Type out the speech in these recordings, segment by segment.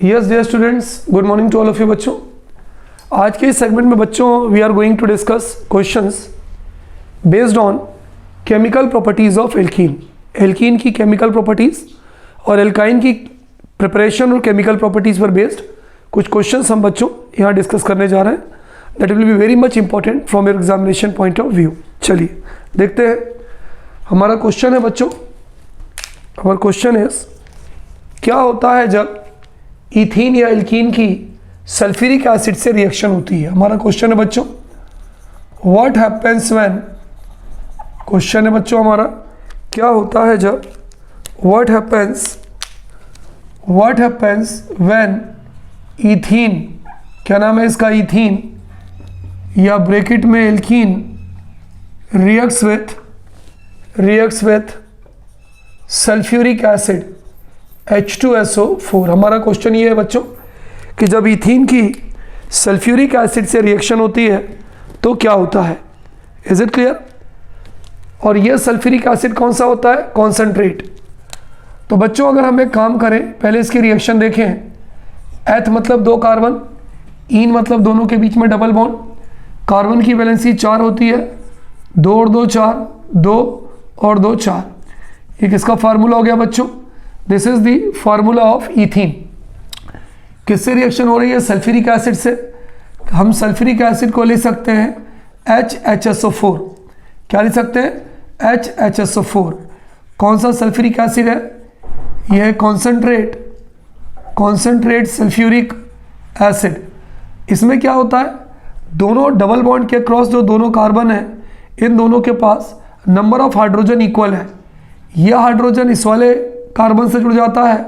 Yes dear students, good morning to all of you बच्चों। आज के इस सेगमेंट में बच्चों we are going to discuss questions based on chemical properties of alkene. Alkene की chemical properties और alkyne की प्रिपरेशन और केमिकल प्रॉपर्टीज़ पर बेस्ड कुछ क्वेश्चंस हम बच्चों यहाँ डिस्कस करने जा रहे हैं। That will be very much important from your examination point of view. चलिए देखते हैं, हमारा क्वेश्चन है बच्चों, हमारा क्वेश्चन है क्या होता है जब इथीन या एल्कीन की सल्फ्यूरिक एसिड से रिएक्शन होती है। हमारा क्वेश्चन है बच्चों व्हाट हैपेंस व्हेन, क्वेश्चन है बच्चों हमारा क्या होता है जब, व्हाट हैपेंस व्हेन इथीन, क्या नाम है इसका, इथीन या ब्रैकेट में alkene reacts with sulphuric acid H2SO4। हमारा क्वेश्चन ये है बच्चों कि जब इथीन की सल्फ्यूरिक एसिड से रिएक्शन होती है तो क्या होता है। Is it clear. और ये सल्फ्यूरिक एसिड कौन सा होता है, कॉन्सेंट्रेट। तो बच्चों अगर हम एक काम करें, पहले इसकी रिएक्शन देखें। एथ मतलब 2 कार्बन, इन मतलब दोनों के बीच में डबल बॉन्ड, कार्बन की वैलेंसी 4 होती है, 2 और 2 4, 2 और 2 4। ये किसका फार्मूला हो गया बच्चों, this is the formula of ethene. किससे रिएक्शन हो रही है, सल्फ्यूरिक एसिड से। हम सल्फ्यूरिक एसिड को ले सकते हैं HHSO4। क्या लिख सकते हैं, HHSO4। कौन सा सल्फ्यूरिक एसिड है, यह है कॉन्सेंट्रेट सल्फ्यूरिक एसिड। इसमें क्या होता है, दोनों डबल बॉन्ड के क्रॉस जो दोनों कार्बन है, इन दोनों के पास नंबर ऑफ हाइड्रोजन इक्वल है। यह हाइड्रोजन इस वाले कार्बन से जुड़ जाता है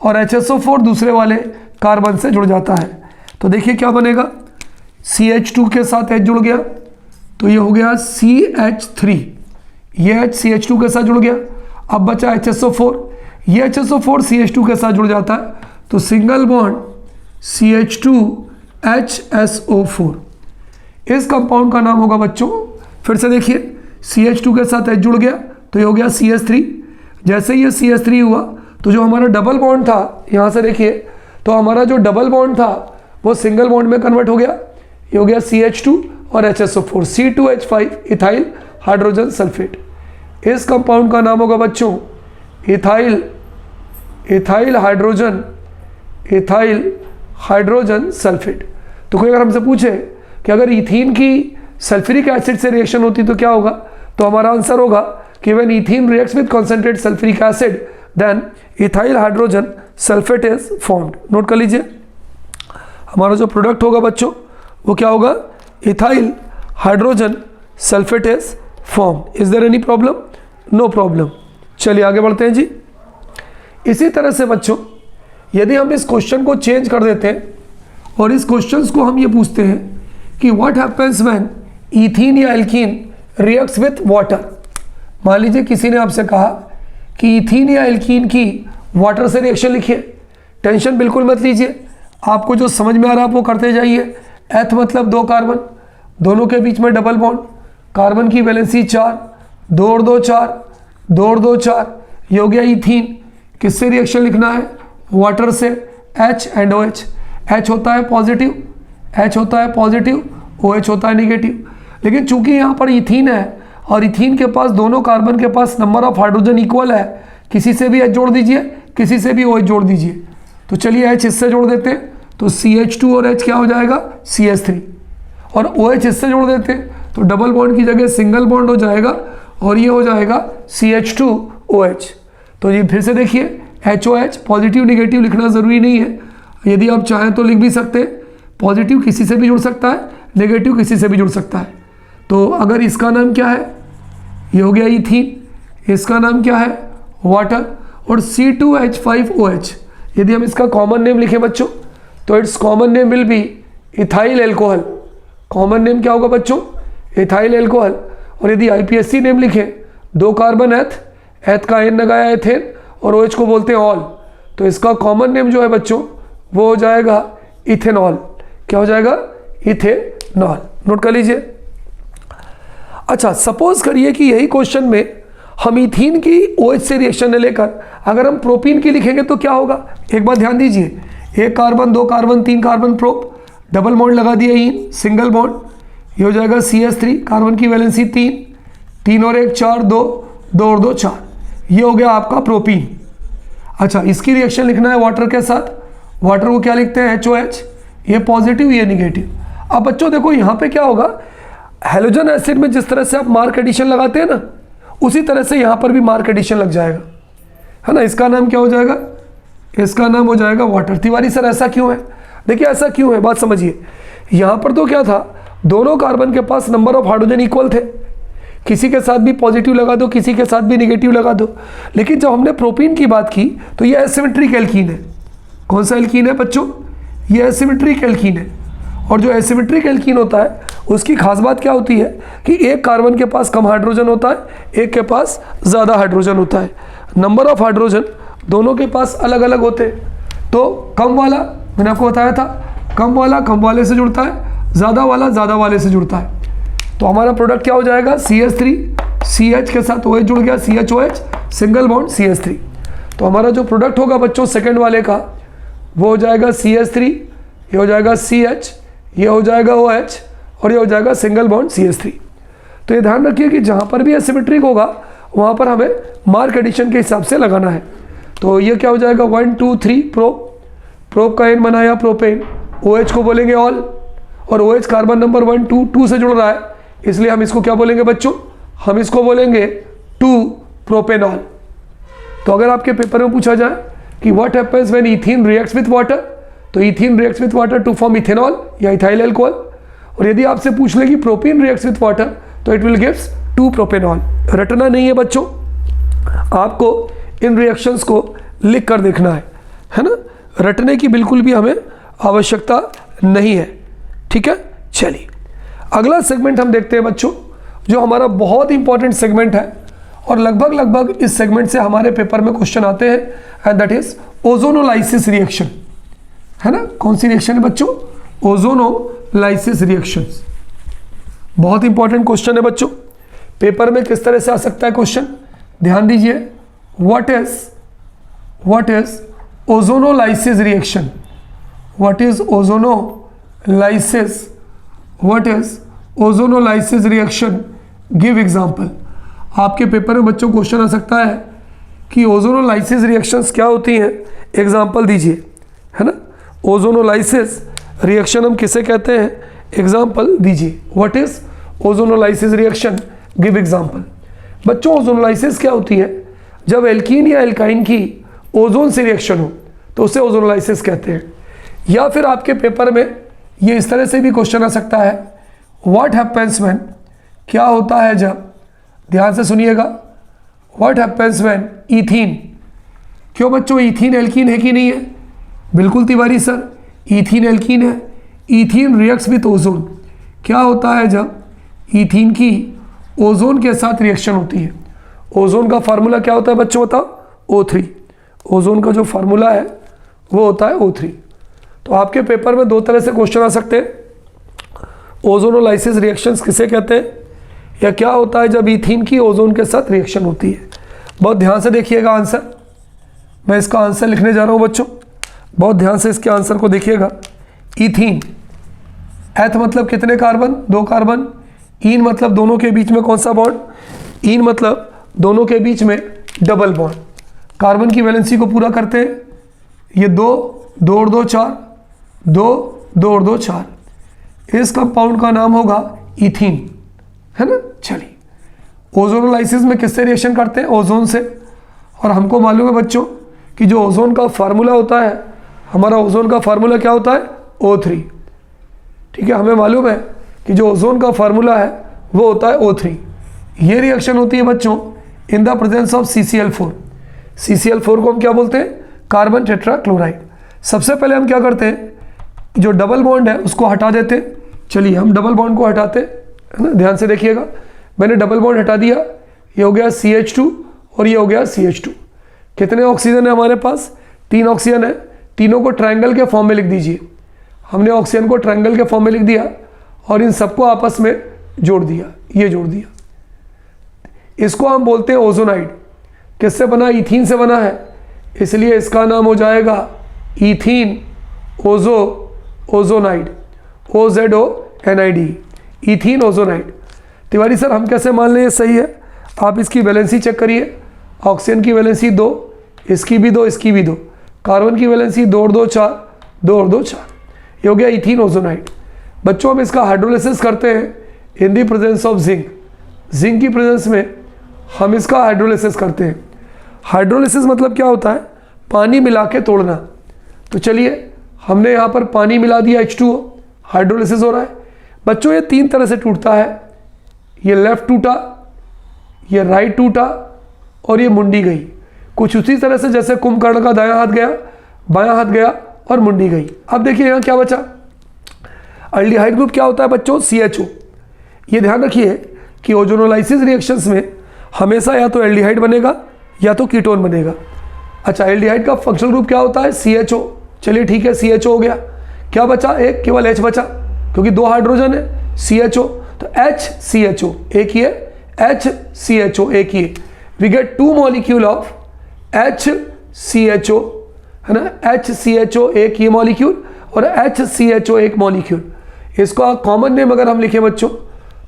और HSO4 दूसरे वाले कार्बन से जुड़ जाता है। तो देखिए क्या बनेगा, CH2 के साथ H जुड़ गया तो ये हो गया CH3, ये H CH2 के साथ जुड़ गया। अब बचा HSO4, ये HSO4 CH2 के साथ जुड़ जाता है तो सिंगल बॉन्ड CH2HSO4। इस कंपाउंड का नाम होगा बच्चों, फिर से देखिए, CH2 के साथ H जुड़ गया तो ये हो गया CH3। जैसे ये CH3 हुआ तो जो हमारा डबल बॉन्ड था, यहाँ से देखिए, तो हमारा जो डबल बॉन्ड था वो सिंगल बॉन्ड में कन्वर्ट हो गया। ये हो गया CH2 और HSO4, C2H5 ethyl hydrogen sulphate. इस कंपाउंड का नाम होगा बच्चों इथाइल हाइड्रोजन सल्फेट। तो कोई अगर हमसे पूछे कि अगर इथीन की सल्फ्यूरिक एसिड से रिएक्शन होती तो क्या होगा, तो हमारा आंसर होगा कि when ethene reacts with concentrated sulfuric acid then ethyl hydrogen sulfate is formed। Note कर लीजिए, हमारा जो प्रोडक्ट होगा बच्चों वो क्या होगा, ethyl hydrogen sulfate is formed। is there any problem, no problem। चलिए आगे बढ़ते हैं जी। इसी तरह से बच्चों यदि हम इस क्वेश्चन को चेंज कर देते हैं और इस क्वेश्चन को हम ये पूछते हैं कि व्हाट हैपेंस व्हेन इथीन या एल्कीन रिएक्ट्स विथ वाटर। मान लीजिए किसी ने आपसे कहा कि इथीन या एल्कीन की वाटर से रिएक्शन लिखिए। टेंशन बिल्कुल मत लीजिए, आपको जो समझ में आ रहा है आप वो करते जाइए। एथ मतलब 2 कार्बन, दोनों के बीच में डबल बॉन्ड, कार्बन की वैलेंसी 4, 2 और 2 4, 2 और 2 4। ये हो गया इथीन। किससे रिएक्शन लिखना है, वाटर से, H एंड OH। H होता है पॉजिटिव, OH होता है निगेटिव। लेकिन चूंकि यहाँ पर इथीन है और इथीन के पास दोनों कार्बन के पास नंबर ऑफ हाइड्रोजन इक्वल है, किसी से भी H जोड़ दीजिए, किसी से भी OH जोड़ दीजिए। तो चलिए H इससे जोड़ देते हैं तो CH2 और H क्या हो जाएगा, CH3। और OH इससे जोड़ देते हैं तो डबल बॉन्ड की जगह सिंगल बॉन्ड हो जाएगा और ये हो जाएगा CH2OH। तो ये फिर से देखिए, HOH पॉजिटिव निगेटिव लिखना ज़रूरी नहीं है, यदि आप चाहें तो लिख भी सकते हैं। पॉजिटिव किसी से भी जुड़ सकता है, नेगेटिव किसी से भी जुड़ सकता है। तो अगर इसका नाम क्या है, ये हो गया इथीन, इसका नाम क्या है, वाटर, और C2H5OH। यदि हम इसका कॉमन नेम लिखें बच्चों तो it's common name will be ethyl alcohol. Common name क्या होगा बच्चों, इथाइल एल्कोहल। और यदि IPSC नेम लिखें, 2 कार्बन एथ का N लगाया एथेन और OH को बोलते हैं ऑल, तो इसका कॉमन नेम जो है बच्चों वो हो जाएगा इथेनॉल। क्या हो जाएगा, इथेनॉल। नोट कर लीजिए। अच्छा, सपोज करिए कि यही क्वेश्चन में हम इथीन की OH से रिएक्शन लेकर अगर हम प्रोपीन की लिखेंगे तो क्या होगा। एक बात ध्यान दीजिए, एक कार्बन, दो कार्बन, तीन कार्बन प्रोप, डबल बॉन्ड लगा दिया इन, सिंगल बॉन्ड, ये हो जाएगा CH3, कार्बन की वैलेंसी 3, 3 और 1 4, 2, 2 और 2 4, ये हो गया आपका प्रोपीन। अच्छा, इसकी रिएक्शन लिखना है वाटर के साथ, वाटर को क्या लिखते हैं HOH, ये पॉजिटिव ये निगेटिव। अब बच्चों देखो यहाँ पे क्या होगा, हेलोजन एसिड में जिस तरह से आप मार्क एडिशन लगाते हैं ना, उसी तरह से यहाँ पर भी मार्क एडिशन लग जाएगा, है ना। इसका नाम क्या हो जाएगा, इसका नाम हो जाएगा वाटर। तिवारी सर ऐसा क्यों है, देखिए ऐसा क्यों है, बात समझिए। यहाँ पर तो क्या था, दोनों कार्बन के पास नंबर ऑफ हाइड्रोजन इक्वल थे, किसी के साथ भी पॉजिटिव लगा दो, किसी के साथ भी निगेटिव लगा दो। लेकिन जब हमने प्रोपीन की बात की तो ये एसिमेट्रिक एल्कीन है। कौन सा एल्कीन है बच्चों, ये एसिमेट्रिक एल्कीन है। और जो एसिमेट्रिक एल्कीन होता है उसकी खास बात क्या होती है कि एक कार्बन के पास कम हाइड्रोजन होता है, एक के पास ज़्यादा हाइड्रोजन होता है। नंबर ऑफ हाइड्रोजन दोनों के पास अलग अलग होते हैं। तो कम वाला मैंने आपको बताया था, कम वाला कम वाले से जुड़ता है, ज़्यादा वाला ज़्यादा वाले से जुड़ता है। तो हमारा प्रोडक्ट क्या हो जाएगा, CH3, CH के साथ OH जुड़ गया, CHOH, सिंगल बॉन्ड CH3। तो हमारा जो प्रोडक्ट होगा बच्चों सेकंड वाले का, वो हो जाएगा CH3, ये हो जाएगा CH, ये हो जाएगा OH और ये हो जाएगा सिंगल बॉन्ड CH3। तो ये ध्यान रखिए कि जहाँ पर भी एसिमेट्रिक होगा वहाँ पर हमें मार्क एडिशन के हिसाब से लगाना है। तो ये क्या हो जाएगा 1 2 3 प्रोप का N बनाया प्रोपेन, OH को बोलेंगे ऑल, और OH कार्बन नंबर 1 2 2 से जुड़ रहा है, इसलिए हम इसको क्या बोलेंगे बच्चों, हम इसको बोलेंगे 2 प्रोपेनॉल। तो अगर आपके पेपर में पूछा जाए कि what happens when ethene reacts with water, तो ethene reacts with water to form ethanol या इथाइल अल्कोहल। और यदि आपसे पूछ ले कि प्रोपीन रिएक्ट्स विथ वाटर, तो इट विल गिव्स 2 प्रोपेनॉल। रटना नहीं है बच्चों, आपको इन रिएक्शंस को लिख कर देखना है ना। रटने की बिल्कुल भी हमें आवश्यकता नहीं है, ठीक है। चलिए अगला सेगमेंट हम देखते हैं बच्चों, जो हमारा बहुत इंपॉर्टेंट सेगमेंट है और लगभग इस सेगमेंट से हमारे पेपर में क्वेश्चन आते हैं, and that is ozonolysis reaction, है ना। कौन सी रिएक्शन है बच्चों, ओजोनोलाइसिस रिएक्शंस। बहुत इंपॉर्टेंट क्वेश्चन है बच्चों, पेपर में किस तरह से आ सकता है क्वेश्चन, ध्यान दीजिए। What is ozonolysis reaction, what is ozonolysis, what is ozonolysis reaction, give example. आपके पेपर में बच्चों क्वेश्चन आ सकता है कि ओजोनोलाइसिस रिएक्शंस क्या होती हैं, एग्जांपल दीजिए, है ना। ओजोनोलाइसिस रिएक्शन हम किसे कहते हैं, एग्जांपल दीजिए। What is ozonolysis reaction, give example. बच्चों ओजोनोलाइसिस क्या होती है, जब एल्कीन या एल्काइन की ओजोन से रिएक्शन हो तो उसे ओजोनोलाइसिस कहते हैं। या फिर आपके पेपर में ये इस तरह से भी क्वेश्चन आ सकता है, व्हाट हैपेंस व्हेन, क्या होता है जब, ध्यान से सुनिएगा, व्हाट हैपेंस व्हेन इथीन। क्यों बच्चों, इथीन एल्कीन है कि नहीं है, बिल्कुल तिवारी सर, इथीन एल्कीन है। इथीन रिएक्ट्स विथ ओजोन, क्या होता है जब इथीन की ओजोन के साथ रिएक्शन होती है। ओजोन का फार्मूला क्या होता है बच्चों, बताओ, O3। ओजोन का जो फार्मूला है वो होता है O3। तो आपके पेपर में दो तरह से क्वेश्चन आ सकते हैं, ओजोनोलाइसिस रिएक्शंस किसे कहते हैं, या क्या होता है जब इथीन की ओजोन के साथ रिएक्शन होती है। बहुत ध्यान से देखिएगा आंसर, मैं इसका आंसर लिखने जा रहा हूँ बच्चों, बहुत ध्यान से इसके आंसर को देखिएगा। इथीन, एथ मतलब कितने कार्बन, 2 कार्बन। इन मतलब दोनों के बीच में कौन सा बॉन्ड, इन मतलब दोनों के बीच में डबल बॉन्ड। कार्बन की वैलेंसी को पूरा करते हैं, ये 2 2 और 2 4, 2 2 और 2 4। इस कंपाउंड का नाम होगा इथीन, है ना। चलिए ओजोनोलाइसिस में किससे रिएक्शन करते हैं, ओजोन से। और हमको मालूम है बच्चों कि जो ओजोन का फार्मूला होता है, हमारा ओजोन का फार्मूला क्या होता है, O3। ठीक है, हमें मालूम है कि जो ओजोन का फार्मूला है वो होता है O3। ये रिएक्शन होती है बच्चों इन the presence of CCl4। CCl4 को हम क्या बोलते हैं, कार्बन टेट्राक्लोराइड। सबसे पहले हम क्या करते हैं, जो डबल बॉन्ड है उसको हटा देते हैं। चलिए हम डबल बॉन्ड को हटाते हैं, है ना। ध्यान से देखिएगा, मैंने डबल बॉन्ड हटा दिया, ये हो गया CH2 और ये हो गया CH2। कितने ऑक्सीजन है हमारे पास, 3 ऑक्सीजन है। तीनों को ट्रायंगल के फॉर्म में लिख दीजिए। हमने ऑक्सीजन को ट्रायंगल के फॉर्म में लिख दिया और इन सबको आपस में जोड़ दिया, ये जोड़ दिया। इसको हम बोलते हैं ओजोनाइड। किससे बना, इथीन से बना है, इसलिए इसका नाम हो जाएगा ethene ozonide, OZONID, ethene ozonide. Tiwari sir हम कैसे मान लें ये सही है? आप इसकी वैलेंसी चेक करिए, ऑक्सीजन की वैलेंसी 2, इसकी भी 2, इसकी भी 2, कार्बन की वैलेंसी 2 और 2 4, 2 और 2 4, ये हो गया इथीन ओजोनाइड। बच्चों हम इसका हाइड्रोलिसिस करते हैं in the presence of zinc, zinc की प्रेजेंस में हम इसका हाइड्रोलिसिस करते हैं। हाइड्रोलिसिस मतलब क्या होता है? पानी मिला के तोड़ना। तो चलिए हमने यहाँ पर पानी मिला दिया H2O, हाइड्रोलिसिस हो रहा है। बच्चों ये 3 तरह से टूटता है, ये लेफ्ट टूटा, ये राइट टूटा और ये मुंडी गई। कुछ उसी तरह से जैसे कुंभकर्ण का दायां हाथ गया, बायां हाथ गया और मुंडी गई। अब देखिए यहाँ क्या बचा? अल्डिहाइड ग्रुप क्या होता है बच्चों? CHO। ये ध्यान रखिए कि ओजोनोलाइसिस रिएक्शंस में हमेशा या तो एल्डिहाइड बनेगा या तो कीटोन बनेगा। अच्छा, एल्डिहाइड का फंक्शनल ग्रुप क्या होता है? CHO। चलिए ठीक है, CHO हो गया। क्या बचा? एक, केवल H बचा, क्योंकि 2 हाइड्रोजन है, CHO। तो HCHO एक ही है, HCHO एक ही है। We get 2 molecule of HCHO, है ना? HCHO एक ही मॉलिक्यूल और HCHO एक मॉलिक्यूल। इसका कॉमन नेम अगर हम लिखें बच्चों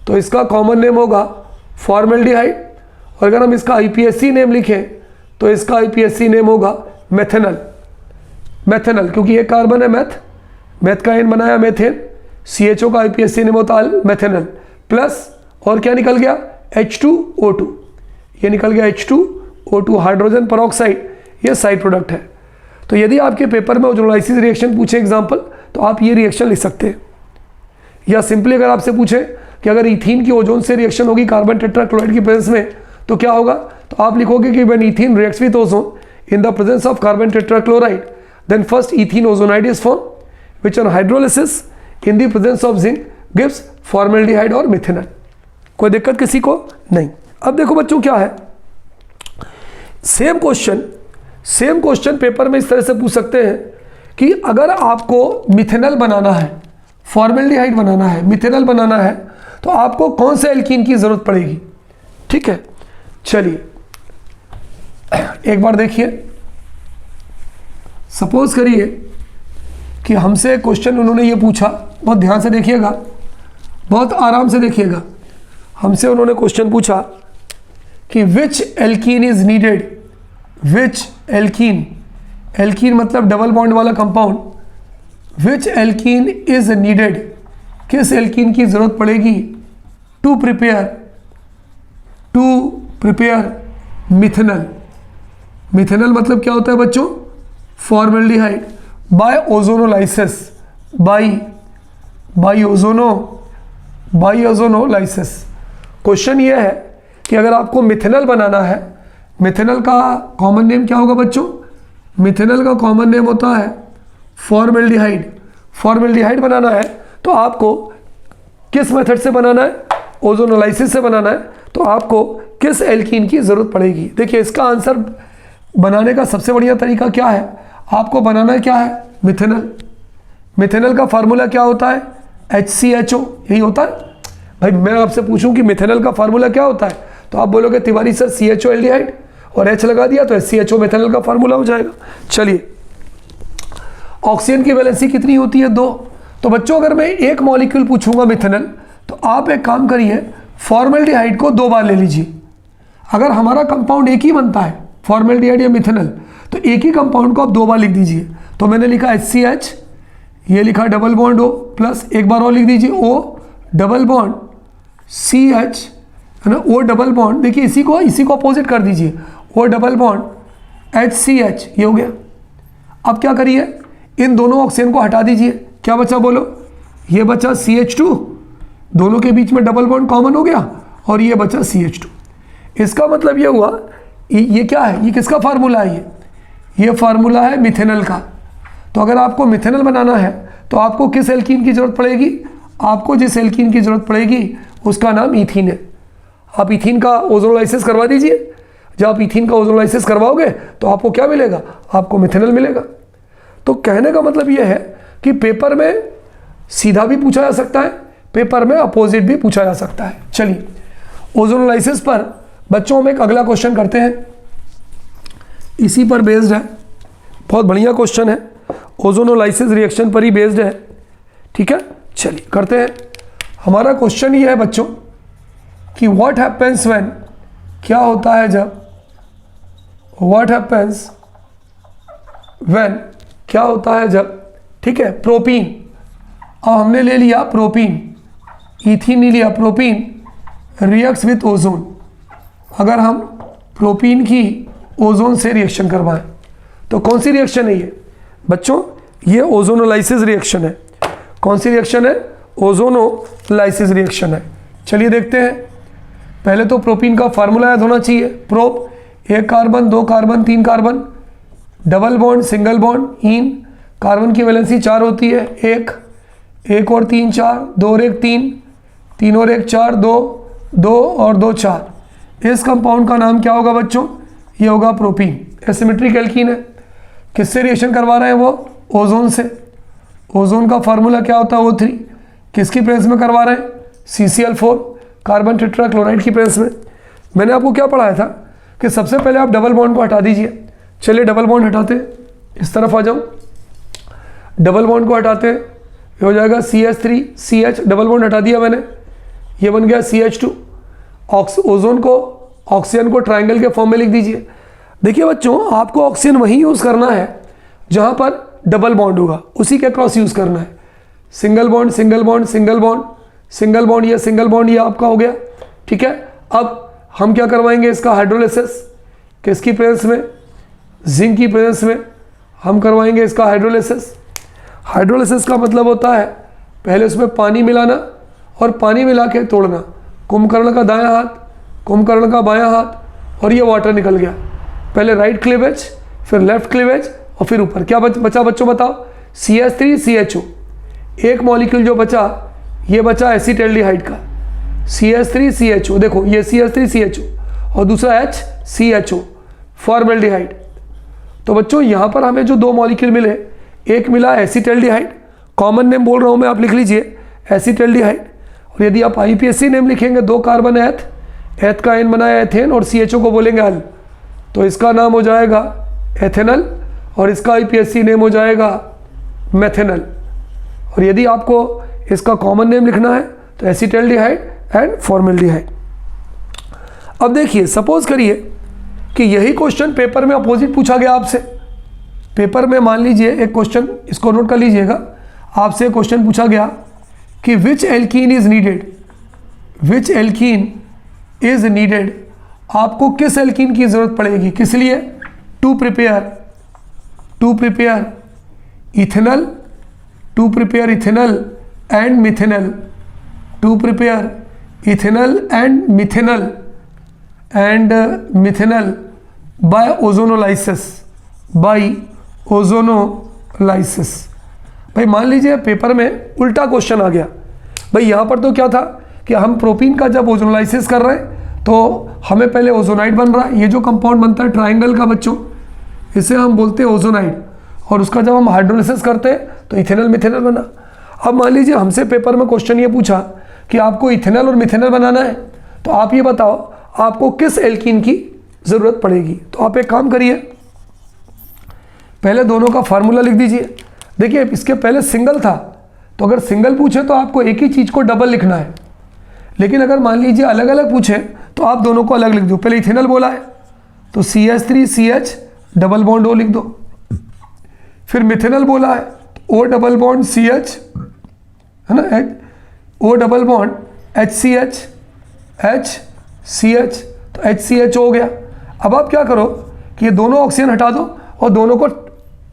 तो इसका कॉमन नेम होगा फॉर्मेल्डिहाइड, और अगर हम इसका IPSC नेम लिखें तो इसका IPSC नेम होगा मेथेनल। मेथेनल क्योंकि ये कार्बन है मैथ का एन बनाया मेथेन, CHO का IPSC नेम होता है मेथेनल। प्लस और क्या निकल गया? H2O2, ये निकल गया H2O2 हाइड्रोजन परऑक्साइड, ये साइड प्रोडक्ट है। तो यदि आपके पेपर में ओजोनोलाइसिस रिएक्शन पूछे एग्जाम्पल तो आप ये रिएक्शन लिख सकते हैं। या सिंपली अगर आपसे पूछे कि अगर इथीन की ओजोन से रिएक्शन होगी कार्बन टेट्राक्लोराइड की प्रेजेंस में तो क्या होगा, तो आप लिखोगे कि when ethene reacts with ozone in the presence of carbon tetrachloride then first ethene ozonide is form which on hydrolysis in the presence of zinc gives formaldehyde और मिथेनॉल। कोई दिक्कत किसी को नहीं। अब देखो बच्चों क्या है, सेम क्वेश्चन पेपर में इस तरह से पूछ सकते हैं कि अगर आपको मिथेनॉल बनाना है, फॉर्मेल्डिहाइड बनाना है, मिथेनॉल बनाना है तो आपको कौन से एल्कीन की जरूरत पड़ेगी? ठीक है, चलिए एक बार देखिए, सपोज करिए कि हमसे क्वेश्चन उन्होंने ये पूछा, बहुत ध्यान से देखिएगा, बहुत आराम से देखिएगा। हमसे उन्होंने क्वेश्चन पूछा कि which alkene is needed, which alkene, alkene मतलब डबल बॉन्ड वाला compound, which alkene is needed, किस एल्कीन की जरूरत पड़ेगी टू प्रिपेयर मिथेनॉल। मिथेनॉल मतलब क्या होता है बच्चों? Formaldehyde by ozonolysis, by ozonolysis. Question ये है कि अगर आपको मिथेनॉल बनाना है, मिथेनॉल का कॉमन नेम क्या होगा बच्चों? मिथेनॉल का कॉमन नेम होता है फॉर्मेल्डिहाइड। फॉर्मेल्डिहाइड बनाना है तो आपको किस मेथड से बनाना है? ओजोनोलाइसिस से बनाना है। तो आपको किस एल्कीन की जरूरत पड़ेगी? देखिए इसका आंसर बनाने का सबसे बढ़िया तरीका क्या है? आपको बनाना क्या है? मिथेनॉल। मिथेनॉल का फार्मूला क्या होता है? HCHO, यही होता है। भाई मैं आपसे पूछूं कि मिथेनॉल का फार्मूला क्या होता है तो आप बोलोगे तिवारी सर CHO एल्डिहाइड, और H लगा दिया तो HCHO मिथेनॉल का फार्मूला हो जाएगा। चलिए, ऑक्सीजन की वैलेंसी कितनी होती है? 2। तो बच्चों अगर मैं एक मॉलिक्यूल पूछूंगा मिथेनॉल तो आप एक काम करिए, फॉर्मेल्डिहाइड को 2 बार ले लीजिए। अगर हमारा कंपाउंड एक ही बनता है फॉर्मेल्डिहाइड या मिथेनॉल तो एक ही कंपाउंड को आप 2 बार लिख दीजिए। तो मैंने लिखा HCH, ये लिखा डबल बॉन्ड O, प्लस एक बार और लिख दीजिए O डबल बॉन्ड CH, है ना, O डबल बॉन्ड, देखिए इसी को अपोजिट कर दीजिए, O डबल बॉन्ड HCH, ये हो गया। अब क्या करिए, इन दोनों ऑक्सीजन को हटा दीजिए। क्या बचा बोलो? ये बचा CH2, दोनों के बीच में डबल बॉन्ड कॉमन हो गया, और ये बचा CH2। इसका मतलब ये हुआ, ये क्या है? ये किसका फार्मूला है? ये फार्मूला है मिथेनॉल का। तो अगर आपको मिथेनॉल बनाना है तो आपको किस एल्कीन की जरूरत पड़ेगी? आपको जिस एल्कीन की जरूरत पड़ेगी उसका नाम इथीन है। आप इथीन का ओजोनोलाइसिस करवा दीजिए। जब आप इथीन का ओजोनोलाइसिस करवाओगे तो आपको क्या मिलेगा? आपको मिथेनॉल मिलेगा। तो कहने का मतलब ये है कि पेपर में सीधा भी पूछा जा सकता है, पेपर में अपोजिट भी पूछा जा सकता है। चलिए, ओजोनोलाइसिस पर बच्चों में एक अगला क्वेश्चन करते हैं, इसी पर बेस्ड है, बहुत बढ़िया क्वेश्चन है। ओजोनोलाइसिस रिएक्शन पर ही बेस्ड है। ठीक है, चलिए करते हैं। हमारा क्वेश्चन ये है बच्चों कि व्हाट हैपेंस व्हेन, क्या होता है जब, व्हाट हैपेंस व्हेन, क्या होता है जब, ठीक है, प्रोपीन, अब हमने ले लिया प्रोपीन, इथीन नहीं लिया, प्रोपीन रिएक्ट्स विथ ओजोन। अगर हम प्रोपीन की ओजोन से रिएक्शन करवाएं तो कौन सी रिएक्शन है ये बच्चों? ये ओजोनोलाइसिस रिएक्शन है। कौन सी रिएक्शन है? ओजोनोलाइसिस रिएक्शन है। चलिए देखते हैं। पहले तो प्रोपीन का फार्मूला याद होना चाहिए। Prop, 1 carbon 2 carbon 3 carbon, double bond single bond in, carbon की वैलेंसी 4 होती है, 1 और 3 4, 2 और 1 3, 3 और 1 4, 2 2 और 2 4। इस कंपाउंड का नाम क्या होगा बच्चों? ये होगा प्रोपीन। एसिमेट्रिक एल्कीन है। किससे रिएक्शन करवा रहे हैं वो? ओजोन से। ओजोन का फार्मूला क्या होता है? O3। किसकी प्रेजेंस में करवा रहे हैं? CCl4, कार्बन टेट्राक्लोराइड की प्रेजेंस में। मैंने आपको क्या पढ़ाया था कि सबसे पहले आप डबल बॉन्ड को हटा दीजिए। चलिए डबल बॉन्ड हटाते हैं, इस तरफ आ जाऊँ। डबल बॉन्ड को हटाते हैं, ये हो जाएगा CH3CH, डबल बॉन्ड हटा दिया मैंने, ये बन गया CH2। ओजोन को, ऑक्सीजन को ट्राइंगल के फॉर्म में लिख दीजिए। देखिए बच्चों, आपको ऑक्सीजन वहीं यूज़ करना है जहाँ पर डबल बॉन्ड होगा, उसी के क्रॉस यूज़ करना है। Single bond single bond single bond single bond, ये सिंगल बॉन्ड ये आपका हो गया। ठीक है, अब हम क्या करवाएंगे? इसका हाइड्रोलिसिस। किसकी प्रेजेंस में? जिंक की प्रेजेंस में हम करवाएंगे इसका हाइड्रोलिसिस। हाइड्रोलिसिस का मतलब होता है पहले उसमें पानी मिलाना और पानी मिला के तोड़ना। कुंभकर्ण का दायां हाथ, कुंभकर्ण का बायां हाथ, और ये वाटर निकल गया। पहले राइट क्लीवेज, फिर लेफ्ट क्लीवेज, और फिर ऊपर क्या बचा बच्चों बताओ? CH3CHO। एक मॉलिक्यूल जो बचा, ये बचा एसिटाल्डिहाइड का, CH3CHO। देखो ये CH3CHO और दूसरा HCHO, फॉर्मल्डिहाइड। तो बच्चों यहाँ पर हमें जो 2 मॉलिक्यूल मिले, एक मिला एसिटाल्डिहाइड, कॉमन नेम बोल रहा हूँ मैं, आप लिख लीजिए एसिटाल्डिहाइड। और यदि आप IPSC नेम लिखेंगे, 2 कार्बन एथ का N बनाया एथेन, और CHO को बोलेंगे अल, तो इसका नाम हो जाएगा एथेनल, और इसका IPSC नेम हो जाएगा मेथेनल। और यदि आपको इसका कॉमन नेम लिखना है तो एसिटाल्डिहाइड एंड फॉर्मल्डिहाइड। अब देखिए, सपोज करिए कि यही क्वेश्चन पेपर में अपोजिट पूछा गया आपसे। पेपर में मान लीजिए एक क्वेश्चन, इसको नोट कर लीजिएगा, आपसे क्वेश्चन पूछा गया कि which alkene is needed, which alkene is needed, आपको किस एल्कीन की जरूरत पड़ेगी, किस लिए? To prepare ethanal, to prepare ethanal and methanal, to prepare ethanal and methanal by ozonolysis, भाई मान लीजिए पेपर में उल्टा क्वेश्चन आ गया। भाई यहाँ पर तो क्या था कि हम प्रोपीन का जब ओजोनोलाइसिस कर रहे हैं तो हमें पहले ओजोनाइड बन रहा है। ये जो कंपाउंड बनता है ट्राइंगल का बच्चों, इसे हम बोलते हैं ओजोनाइड, और उसका जब हम हाइड्रोलिसिस करते हैं तो इथेनल मिथेनल बना। अब मान लीजिए हमसे पेपर में क्वेश्चन ये पूछा कि आपको इथेनल और मिथेनल बनाना है, तो आप ये बताओ आपको किस एल्कीन की ज़रूरत पड़ेगी। तो आप एक काम करिए, पहले दोनों का फार्मूला लिख दीजिए। देखिए इसके पहले सिंगल था, तो अगर सिंगल पूछे तो आपको एक ही चीज़ को डबल लिखना है, लेकिन अगर मान लीजिए अलग अलग पूछे तो आप दोनों को अलग लिख दो। पहले इथेनल बोला है तो CH3CH डबल बॉन्ड O लिख दो, फिर मिथेनल बोला है तो O डबल बॉन्ड CH, है ना, O डबल बॉन्ड HCH, तो HCH हो गया। अब आप क्या करो कि ये दोनों ऑक्सीजन हटा दो और दोनों को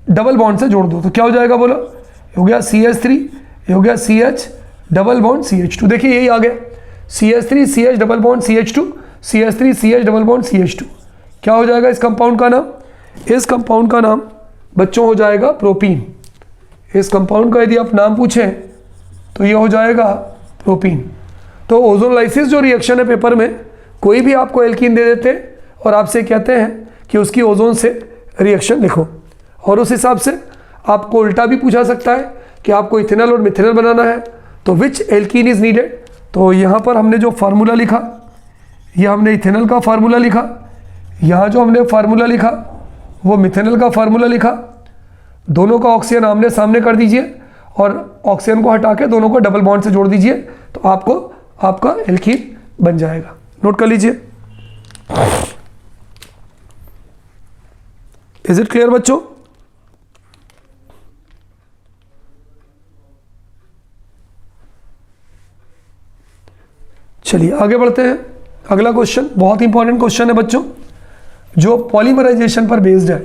डबल बॉन्ड से जोड़ दो, तो क्या हो जाएगा बोलो? हो गया CH3, ये हो गया CH डबल बॉन्ड CH2। देखिए यही आ गया, CH3CH double bond CH2, CH3CH double bond CH2। क्या हो जाएगा इस कंपाउंड का नाम? इस कंपाउंड का नाम बच्चों हो जाएगा प्रोपीन। इस कंपाउंड का यदि आप नाम पूछें तो ये हो जाएगा प्रोपीन। तो ओजोनोलाइसिस जो रिएक्शन है, पेपर में कोई भी आपको एल्कीन दे देते और आपसे कहते हैं कि उसकी ओजोन से रिएक्शन लिखो, और उस हिसाब से आपको उल्टा भी पूछा सकता है कि आपको इथेनल और मिथेनल बनाना है, तो विच एल्कीन इज नीडेड। तो यहाँ पर हमने जो फार्मूला लिखा, ये हमने इथेनल का फार्मूला लिखा, यहाँ जो हमने फार्मूला लिखा वो मिथेनल का फार्मूला लिखा, दोनों का ऑक्सीजन आमने सामने कर दीजिए और ऑक्सीजन को हटा के दोनों को डबल बॉन्ड से जोड़ दीजिए, तो आपको आपका एल्कीन बन जाएगा। नोट कर लीजिए। इज इट क्लियर बच्चों? चलिए आगे बढ़ते हैं। अगला क्वेश्चन बहुत इंपॉर्टेंट क्वेश्चन है बच्चों, जो पॉलीमराइजेशन पर बेस्ड है।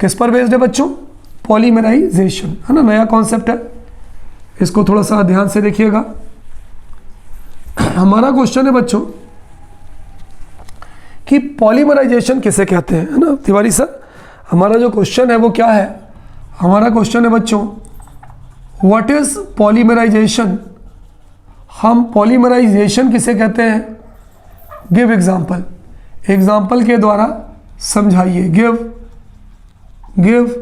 किस पर बेस्ड है बच्चों? पॉलीमराइजेशन, है ना, नया कॉन्सेप्ट है। इसको थोड़ा सा ध्यान से देखिएगा। हमारा क्वेश्चन है बच्चों कि पॉलीमराइजेशन किसे कहते हैं, है ना तिवारी सर। हमारा जो क्वेश्चन है वो क्या है? हमारा क्वेश्चन है बच्चों, व्हाट इज पॉलीमराइजेशन। हम पॉलीमराइजेशन किसे कहते हैं? गिव एग्जाम्पल, एग्जाम्पल के द्वारा समझाइए। गिव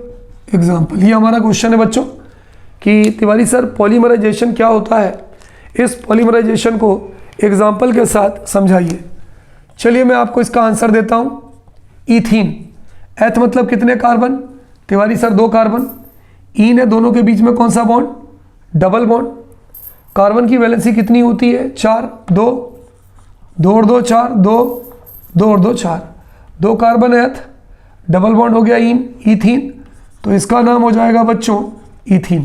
एग्जाम्पल, ये हमारा क्वेश्चन है बच्चों कि तिवारी सर पॉलीमराइजेशन क्या होता है, इस पॉलीमराइजेशन को एग्जाम्पल के साथ समझाइए। चलिए मैं आपको इसका आंसर देता हूँ। ईथीन, एथ मतलब कितने carbon? Tiwari sir 2 carbon. Ene है, दोनों के बीच में कौन सा बॉन्ड? Double bond. कार्बन की वैलेंसी कितनी होती है? 4, 2 और 2 4, 2 और 2 4, 2 कार्बन एथ, डबल बॉन्ड हो गया ईन, ईथीन। तो इसका नाम हो जाएगा बच्चों ईथीन।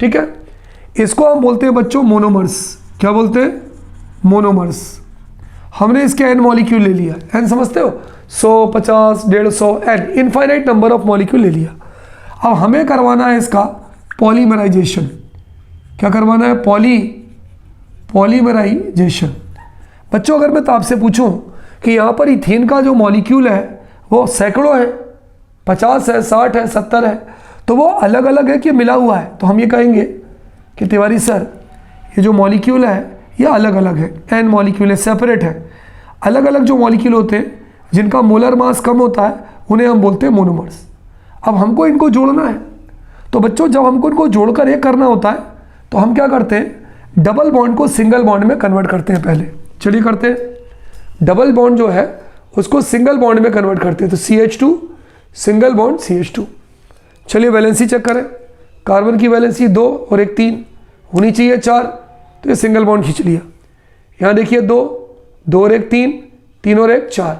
ठीक है, इसको हम बोलते हैं बच्चों मोनोमर्स। क्या बोलते हैं? मोनोमर्स। हमने इसके एन मॉलिक्यूल ले लिया। एन समझते हो? 100, 50, 150, an infinite number of molecule ले लिया। अब हमें करवाना है इसका पॉलीमराइजेशन। क्या करवाना है? पॉलीमराइजेशन। बच्चों अगर मैं तो आपसे पूछूं कि यहाँ पर इथेन का जो मॉलिक्यूल है वो सैकड़ों है, 50 है, 60 है, 70 है, तो वो अलग अलग है कि मिला हुआ है? तो हम ये कहेंगे कि तिवारी सर ये जो मॉलिक्यूल है ये अलग अलग है, एन मॉलिक्यूल है, सेपरेट है। अलग अलग जो मॉलिक्यूल होते हैं जिनका मोलर मास कम होता है उन्हें हम बोलते हैं मोनोमर्स। अब हमको इनको जोड़ना है, तो बच्चों जब हमको इनको जोड़कर एक करना होता है तो हम क्या करते हैं? डबल बॉन्ड को सिंगल बॉन्ड में कन्वर्ट करते हैं। पहले चलिए करते हैं। डबल बॉन्ड जो है उसको सिंगल बॉन्ड में कन्वर्ट करते हैं, तो CH2 सिंगल बॉन्ड CH2। चलिए वैलेंसी चेक करें। कार्बन की वैलेंसी 2 और 1 3 होनी चाहिए, 4, तो ये सिंगल बॉन्ड खींच लिया। यहाँ देखिए 2 और 1 3, 3 और 1 4,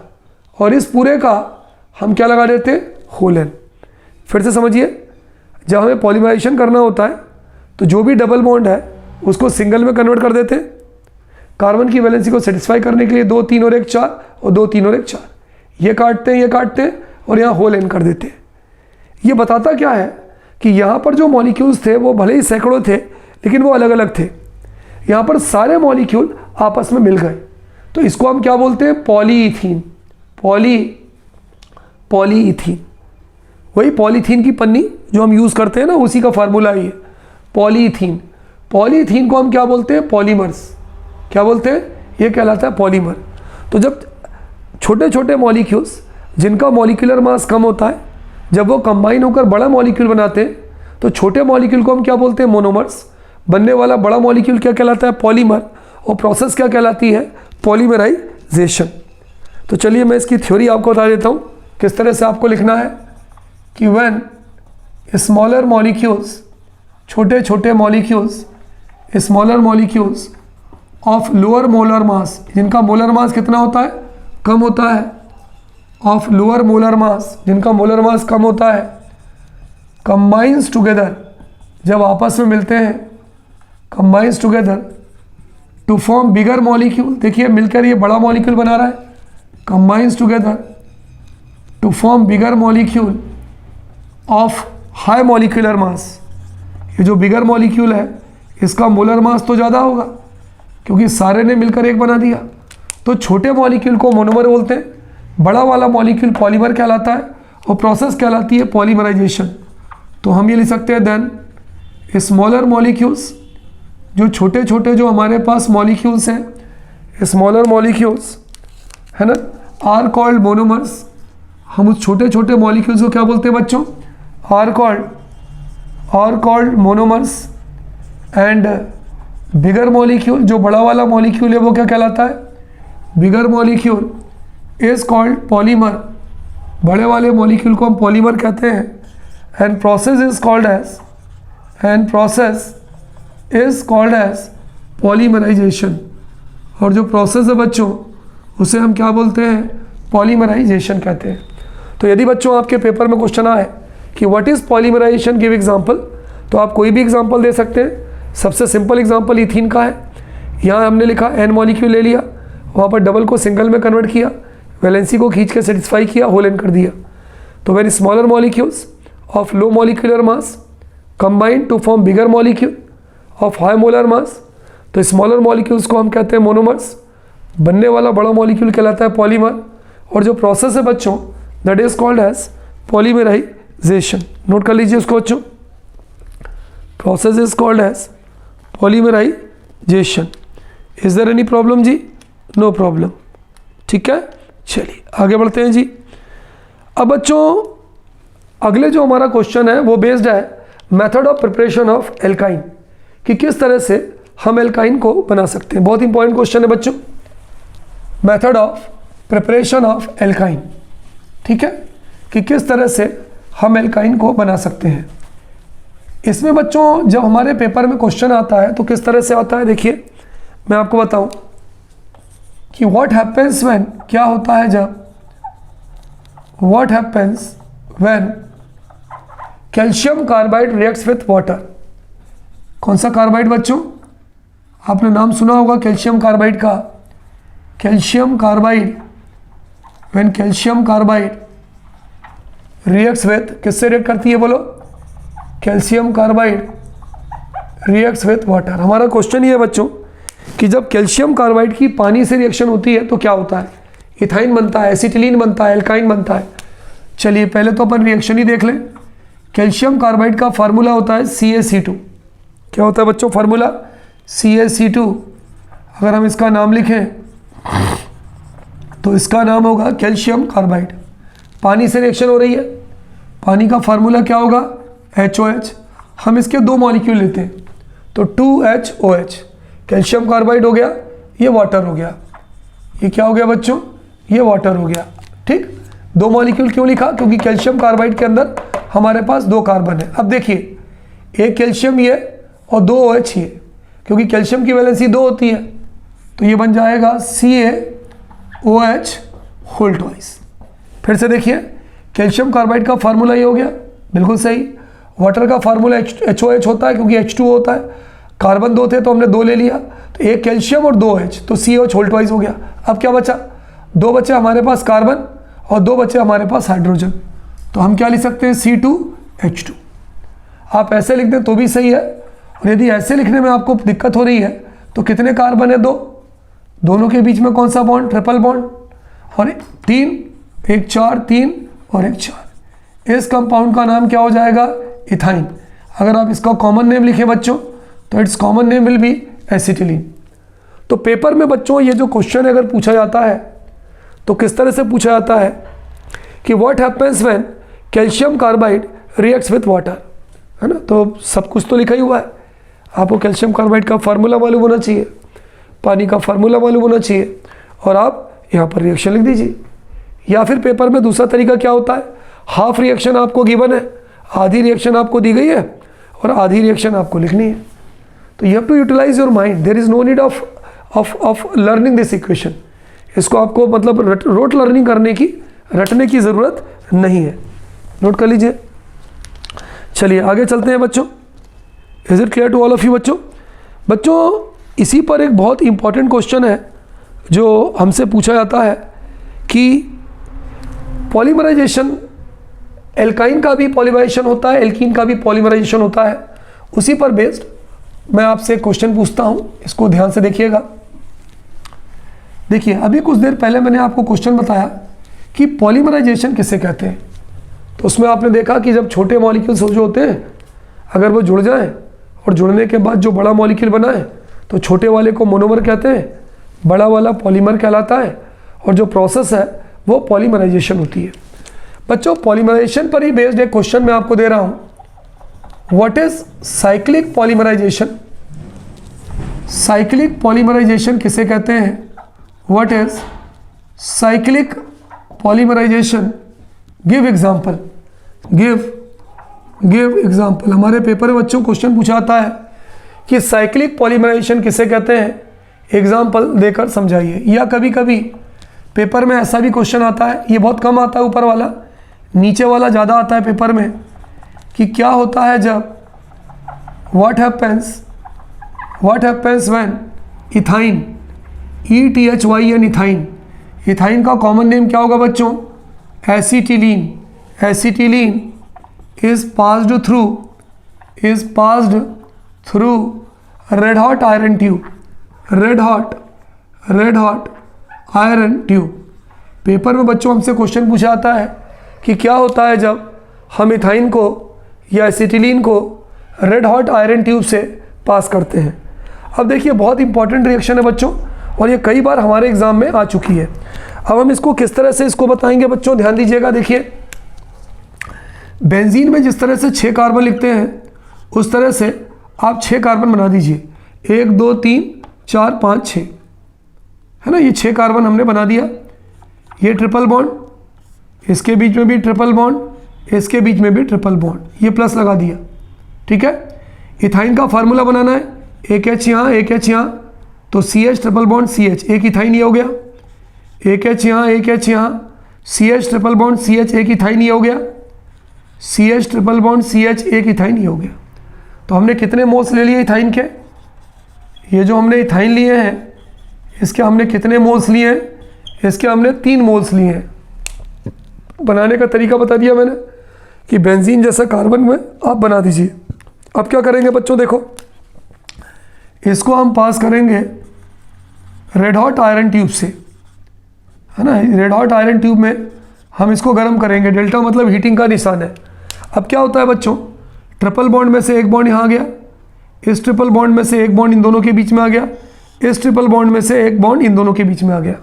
और इस पूरे का हम क्या लगा देते हैं? Whole n. फिर से समझिए, जब हमें पॉलीमराइजेशन करना होता है तो जो भी डबल बॉन्ड है उसको सिंगल में कन्वर्ट कर देते हैं। कार्बन की वैलेंसी को सेटिस्फाई करने के लिए 2 3 और 1 4 और 2 3 और 1 4, ये काटते हैं और यहाँ होल एन कर देते हैं। ये बताता क्या है कि यहाँ पर जो मॉलिक्यूल्स थे वो भले ही सैकड़ों थे लेकिन वो अलग अलग थे। यहाँ पर सारे मॉलिक्यूल आपस में मिल गए, तो इसको हम क्या बोलते हैं? पॉलीइथीन। पॉलीइथीन, वही पॉलीथीन की पन्नी जो हम यूज़ करते हैं ना, उसी का फार्मूला है ये पॉलीइथीन। पॉलीइथीन को हम क्या बोलते हैं? पॉलीमर्स। क्या बोलते हैं? ये कहलाता है पॉलीमर। तो जब छोटे छोटे मॉलिक्यूल्स जिनका मॉलिक्यूलर मास कम होता है, जब वो कंबाइन होकर बड़ा मॉलिक्यूल बनाते हैं तो छोटे मॉलिक्यूल को हम क्या बोलते हैं? मोनोमर्स। बनने वाला बड़ा मॉलिक्यूल क्या कहलाता है? पॉलीमर। और प्रोसेस क्या कहलाती है? पॉलीमराइजेशन। तो चलिए मैं इसकी थ्योरी आपको बता देता हूँ किस तरह से आपको लिखना है कि व्हेन स्मॉलर मॉलिक्यूल्स, छोटे छोटे molecules, smaller molecules of lower molar mass, जिनका मोलर मास कितना होता है? कम होता है। ऑफ लोअर मोलर मास, जिनका मोलर मास कम होता है, कंबाइंस टुगेदर, जब आपस में मिलते हैं, combines together to form bigger molecule. देखिए मिलकर ये बड़ा मॉलिक्यूल बना रहा है, combines together to form bigger molecule of high molecular mass. ये जो बिगर मॉलिक्यूल है इसका मोलर मास तो ज़्यादा होगा क्योंकि सारे ने मिलकर एक बना दिया, तो छोटे मॉलिक्यूल को मोनोमर बोलते हैं, बड़ा वाला मॉलिक्यूल पॉलीमर कहलाता है, और प्रोसेस कहलाती है पॉलीमराइजेशन। तो हम ये लिख सकते हैं देन स्मॉलर मॉलिक्यूल्स, जो छोटे छोटे जो हमारे पास मॉलिक्यूल्स हैं, स्मॉलर मॉलिक्यूल्स है ना, आर कॉल्ड मोनोमर्स। हम उस छोटे छोटे मॉलिक्यूल्स को क्या बोलते हैं बच्चों? Are called monomers. And bigger molecule, जो बड़ा वाला मॉलिक्यूल है वो क्या कहलाता है? Bigger molecule is called polymer. बड़े वाले मॉलिक्यूल को हम पॉलीमर कहते हैं। And process is called as polymerization. और जो प्रोसेस है बच्चों उसे हम क्या बोलते हैं? पॉलीमराइजेशन कहते हैं। तो यदि बच्चों आपके पेपर में क्वेश्चन आए कि what is polymerization, give example, तो आप कोई भी एग्जांपल दे सकते हैं। सबसे सिंपल एग्जांपल इथीन का है। यहाँ हमने लिखा एन मॉलिक्यूल ले लिया, वहाँ पर डबल को सिंगल में कन्वर्ट किया, वैलेंसी को खींच के सेटिस्फाई किया, होल एन कर दिया। तो when smaller molecules of low molecular mass combined to form bigger molecule of high molar mass, तो स्मॉलर मॉलिक्यूल्स को हम कहते हैं मोनोमर्स, बनने वाला बड़ा मॉलिक्यूल कहलाता है पॉलीमर। और जो प्रोसेस है बच्चों that is called as polymerization. Note कर लीजिए उसको बच्चों, process is called as polymerization. Is there any problem जी? No problem. ठीक है, चलिए आगे बढ़ते हैं जी। अब बच्चों अगले जो हमारा क्वेश्चन है वो बेस्ड है method of preparation of alkyne, कि किस तरह से हम एल्काइन को बना सकते हैं। बहुत इंपॉर्टेंट क्वेश्चन है बच्चों, method of preparation of alkyne. ठीक है, कि किस तरह से हम एल्काइन को बना सकते हैं। इसमें बच्चों जब हमारे पेपर में क्वेश्चन आता है तो किस तरह से आता है, देखिए मैं आपको बताऊं कि व्हाट हैपेंस व्हेन, क्या होता है जब, what happens when calcium carbide reacts with water. कौन सा कार्बाइड बच्चों? आपने नाम सुना होगा कैल्शियम कार्बाइड का। Calcium carbide, when calcium carbide reacts with, किससे रिएक्ट करती है बोलो? Calcium carbide reacts with water. हमारा क्वेश्चन ये है बच्चों कि जब कैल्शियम कार्बाइड की पानी से रिएक्शन होती है तो क्या होता है? इथाइन बनता है, एसिटिलीन बनता है, एल्काइन बनता है। चलिए पहले तो अपन रिएक्शन ही देख लें। कैल्शियम कार्बाइड का फार्मूला होता है CaC2। क्या होता है बच्चों फार्मूला? CaC2। अगर हम इसका नाम लिखें तो इसका नाम होगा कैल्शियम कार्बाइड। पानी से रिएक्शन हो रही है, पानी का फार्मूला क्या होगा? HOH। हम इसके दो मॉलिक्यूल लेते हैं तो 2HOH। कैल्शियम कार्बाइड हो गया, ये वाटर हो गया। ये क्या हो गया बच्चों? ये वाटर हो गया। ठीक, दो मॉलिक्यूल क्यों लिखा? क्योंकि कैल्शियम कार्बाइड के अंदर हमारे पास दो कार्बन है। अब देखिए एक कैल्शियम ये और दो OH ये, क्योंकि कैल्शियम की वैलेंसी 2 होती है तो ये बन जाएगा CaOH होल ट्वाइस। फिर से देखिए कैल्शियम कार्बाइड का फार्मूला ये हो गया, बिल्कुल सही। वाटर का फार्मूला HOH होता है क्योंकि H2O होता है, कार्बन 2 थे तो हमने 2 ले लिया, तो एक कैल्शियम और 2 OH, तो CaOH होल ट्वाइस हो गया। अब क्या बचा? 2 बचे हमारे पास कार्बन और 2 बचे हमारे पास हाइड्रोजन, तो हम क्या लिख सकते हैं? C2H2। आप ऐसे लिख दें तो भी सही है, और यदि ऐसे लिखने में आपको दिक्कत हो रही है तो कितने कार्बन है? 2, दोनों के बीच में कौन सा बॉन्ड? ट्रिपल बॉन्ड, और 3, एक 4, 3 और एक 4। इस कंपाउंड का नाम क्या हो जाएगा? इथाइन। अगर आप इसका कॉमन नेम लिखें बच्चों तो it's common name will be acetylene. तो पेपर में बच्चों ये जो क्वेश्चन अगर पूछा जाता है तो किस तरह से पूछा जाता है कि what happens when calcium carbide reacts with water, है ना? तो सब कुछ तो लिखा ही हुआ है, आपको कैल्शियम कार्बाइड का फार्मूला मालूम होना चाहिए, पानी का फार्मूला मालूम होना चाहिए, और आप यहाँ पर रिएक्शन लिख दीजिए। या फिर पेपर में दूसरा तरीका क्या होता है, हाफ रिएक्शन आपको गिवन है, आधी रिएक्शन आपको दी गई है और आधी रिएक्शन आपको लिखनी है। तो you have to utilize your mind, there is no need of learning this equation. इसको आपको मतलब रोट लर्निंग करने की, रटने की ज़रूरत नहीं है। नोट कर लीजिए। चलिए आगे चलते हैं बच्चों। Is it clear to all of you बच्चों? बच्चों इसी पर एक बहुत इंपॉर्टेंट क्वेश्चन है जो हमसे पूछा जाता है कि पॉलीमराइजेशन, एल्काइन का भी पॉलीमराइजेशन होता है, एल्कीन का भी पॉलीमराइजेशन होता है। उसी पर बेस्ड मैं आपसे क्वेश्चन पूछता हूं, इसको ध्यान से देखिएगा। देखिए अभी कुछ देर पहले मैंने आपको क्वेश्चन बताया कि पॉलीमराइजेशन किसे कहते हैं। तो उसमें आपने देखा कि जब छोटे मॉलिक्यूल्स जो होते हैं अगर वो जुड़ जाएं और जुड़ने के बाद जो बड़ा मॉलिक्यूल बना है तो छोटे वाले को मोनोमर कहते हैं, बड़ा वाला पॉलीमर कहलाता है, और जो प्रोसेस है वो पॉलीमराइजेशन होती है। बच्चों पॉलीमराइजेशन पर ही बेस्ड एक क्वेश्चन मैं आपको दे रहा हूं। What is cyclic polymerization? Cyclic polymerization किसे कहते हैं? What is cyclic polymerization? Give example, give give example. हमारे पेपर में बच्चों क्वेश्चन पूछा आता है कि साइक्लिक पॉलीमराइजेशन किसे कहते हैं, एग्जाम्पल देकर समझाइए। या कभी कभी पेपर में ऐसा भी क्वेश्चन आता है, ये बहुत कम आता है ऊपर वाला, नीचे वाला ज़्यादा आता है पेपर में, कि क्या होता है जब what happens when ethyne, ETHYN ethyne, ethyne का कॉमन नेम क्या होगा बच्चों, acetylene. Acetylene is passed through red hot iron tube, red hot iron tube। Paper में बच्चों हमसे क्वेश्चन पूछा आता है कि क्या होता है जब हम इथाइन को या एसिटिलीन को रेड हॉट आयरन ट्यूब से पास करते हैं। अब देखिए बहुत इंपॉर्टेंट रिएक्शन है बच्चों, और ये कई बार हमारे एग्जाम में आ चुकी है। अब हम इसको किस तरह से इसको बताएंगे बच्चों, ध्यान दीजिएगा। देखिए बेंजीन में जिस तरह से 6 कार्बन लिखते हैं उस तरह से आप 6 कार्बन बना दीजिए, 1 2 3 4 5 6, है ना। ये 6 कार्बन हमने बना दिया। ये ट्रिपल बॉन्ड, इसके बीच में भी ट्रिपल बॉन्ड, इसके बीच में भी ट्रिपल बॉन्ड, ये प्लस लगा दिया, ठीक है। इथाइन का फार्मूला बनाना है, एक H यहाँ एक H यहाँ, तो CH ट्रिपल बॉन्ड CH, एक इथाइन ये हो गया, एक H यहाँ एक H यहाँ, CH ट्रिपल बॉन्ड CH, एक इथाइन ये हो गया, CH ट्रिपल बॉन्ड CH, एक इथाइन ये हो गया। तो हमने कितने मोल्स ले लिए इथाइन के, ये जो हमने इथाइन लिए हैं इसके हमने कितने मोल्स लिए हैं, इसके हमने 3 मोल्स लिए हैं। बनाने का तरीका बता दिया मैंने कि बेंजीन जैसा कार्बन में आप बना दीजिए। अब क्या करेंगे बच्चों, देखो इसको हम पास करेंगे रेड हॉट आयरन ट्यूब से, है ना। रेड हॉट आयरन ट्यूब में हम इसको गर्म करेंगे, डेल्टा मतलब हीटिंग का निशान है। अब क्या होता है बच्चों, ट्रिपल बॉन्ड में से एक बॉन्ड यहाँ आ गया, इस ट्रिपल बॉन्ड में से एक बॉन्ड इन दोनों के बीच में आ गया, इस ट्रिपल बॉन्ड में से एक बॉन्ड इन दोनों के बीच में आ गया।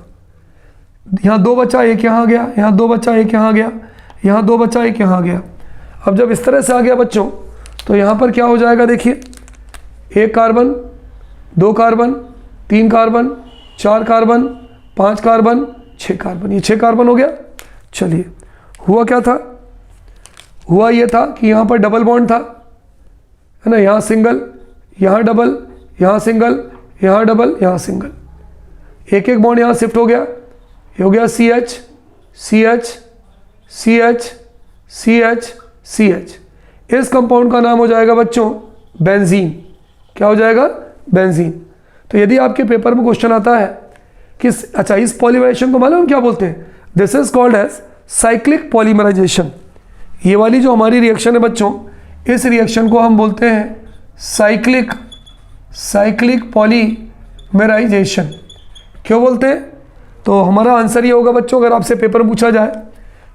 यहाँ 2 बचा, एक यहाँ आ गया, यहाँ 2 बचा, एक यहाँ आ गया, यहाँ 2 बचा, एक यहाँ आ गया। अब जब इस तरह से आ गया बच्चों, तो यहाँ पर क्या हो जाएगा, देखिए 1 carbon, 2 carbon, 3 carbon, 4 carbon, 5 carbon, 6 carbon, ये 6 कार्बन हो गया। चलिए हुआ क्या था, हुआ ये था कि यहाँ पर डबल बॉन्ड था, है ना। यहाँ सिंगल, यहाँ डबल, यहाँ सिंगल, यहाँ डबल, यहाँ सिंगल, एक एक बॉन्ड यहाँ शिफ्ट हो गया, ये हो गया CH CH CH CH CH। इस कंपाउंड का नाम हो जाएगा बच्चों बेंजीन। क्या हो जाएगा, बेंजीन। तो यदि आपके पेपर में क्वेश्चन आता है कि अच्छा इस पॉलीमराइजेशन को मालूम क्या बोलते हैं, this is called as cyclic polymerization. ये वाली जो हमारी रिएक्शन है बच्चों, इस रिएक्शन को हम बोलते हैं साइक्लिक पॉलीमराइजेशन। क्यों बोलते हैं, तो हमारा आंसर ये होगा बच्चों, अगर आपसे पेपर में पूछा जाए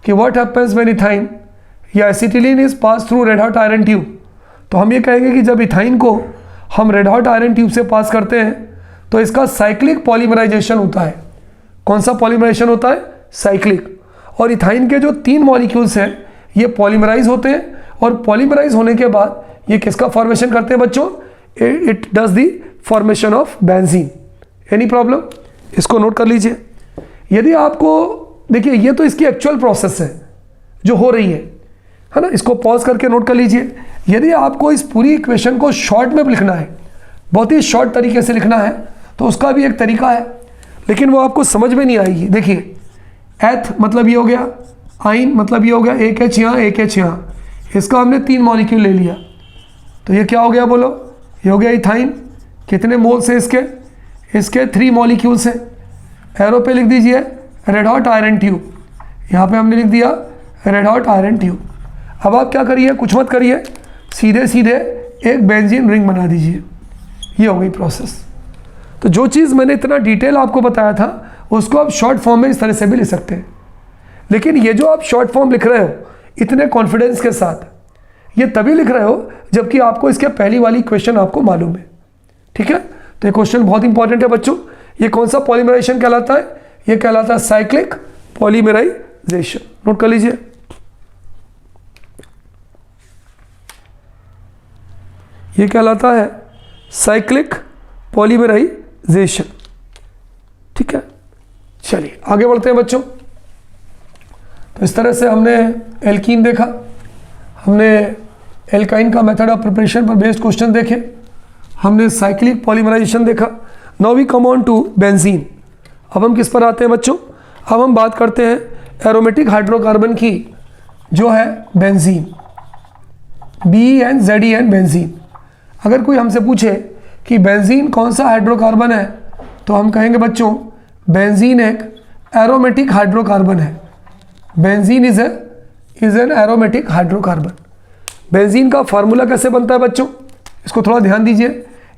कि व्हाट हैपेंस व्हेन इथाइन या acetylene is pass through red hot iron tube, तो हम ये कहेंगे कि जब इथाइन को हम रेड हॉट आयरन ट्यूब से पास करते हैं तो इसका साइक्लिक पॉलीमराइजेशन होता है। कौन सा पॉलीमराइजेशन होता है, साइक्लिक। और इथाइन के जो 3 मॉलिक्यूल्स हैं ये पॉलीमराइज होते हैं, और पॉलीमराइज होने के बाद ये किसका फॉर्मेशन करते हैं बच्चों, it does the formation of benzene. Any problem, इसको नोट कर लीजिए। यदि आपको देखिए, ये तो इसकी एक्चुअल प्रोसेस है जो हो रही है ना, इसको पॉज करके नोट कर लीजिए। यदि आपको इस पूरी इक्वेशन को शॉर्ट में लिखना है, बहुत ही शॉर्ट तरीके से लिखना है, तो उसका भी एक तरीका है, लेकिन वो आपको समझ में नहीं आएगी। देखिए एथ मतलब ये हो गया, आइन मतलब ये हो गया, एक H यहाँ एक H यहाँ, इसका हमने 3 मॉलिक्यूल ले लिया, तो ये क्या हो गया बोलो, ये हो गया इथाइन। कितने मोल्स हैं इसके 3 मॉलिक्यूल्स हैं। एरो पे लिख दीजिए रेड हॉट आयरन ट्यूब, यहाँ पे हमने लिख दिया रेड हॉट आयरन ट्यूब। अब आप क्या करिए, कुछ मत करिए, सीधे सीधे एक बेंजीन रिंग बना दीजिए। ये हो गई प्रोसेस। तो जो चीज़ मैंने इतना डिटेल आपको बताया था उसको आप शॉर्ट फॉर्म में इस तरह से भी लिख सकते हैं, लेकिन ये जो आप शॉर्ट फॉर्म लिख रहे हो इतने कॉन्फिडेंस के साथ, ये तभी लिख रहे हो जबकि आपको इसके पहली वाली क्वेश्चन आपको मालूम है, ठीक है। तो ये क्वेश्चन बहुत इंपॉर्टेंट है बच्चों। ये कौन सा पॉलीमराइजेशन कहलाता है, ये कहलाता है साइक्लिक पॉलीमराइजेशन। नोट कर लीजिए, ये कहलाता है साइक्लिक पॉलीमराइजेशन, ठीक है। चलिए आगे बढ़ते हैं बच्चों। तो इस तरह से हमने एल्कीन देखा, हमने एल्काइन का मेथड ऑफ प्रिपरेशन पर बेस्ड क्वेश्चन देखे, हमने साइक्लिक पॉलीमराइजेशन देखा। Now we come on to benzene. अब हम किस पर आते हैं बच्चों? अब हम बात करते हैं एरोमेटिक हाइड्रोकार्बन की, जो है बेंजीन, BENZEN बेंजीन। अगर कोई हमसे पूछे कि बेंजीन कौन सा हाइड्रोकार्बन है, तो हम कहेंगे बच्चों बेंजीन एक एरोमेटिक हाइड्रोकार्बन है। Benzene is an aromatic hydrocarbon. Benzene का फार्मूला कैसे बनता है बच्चों? इसको थोड़ा ध्यान दीजिए।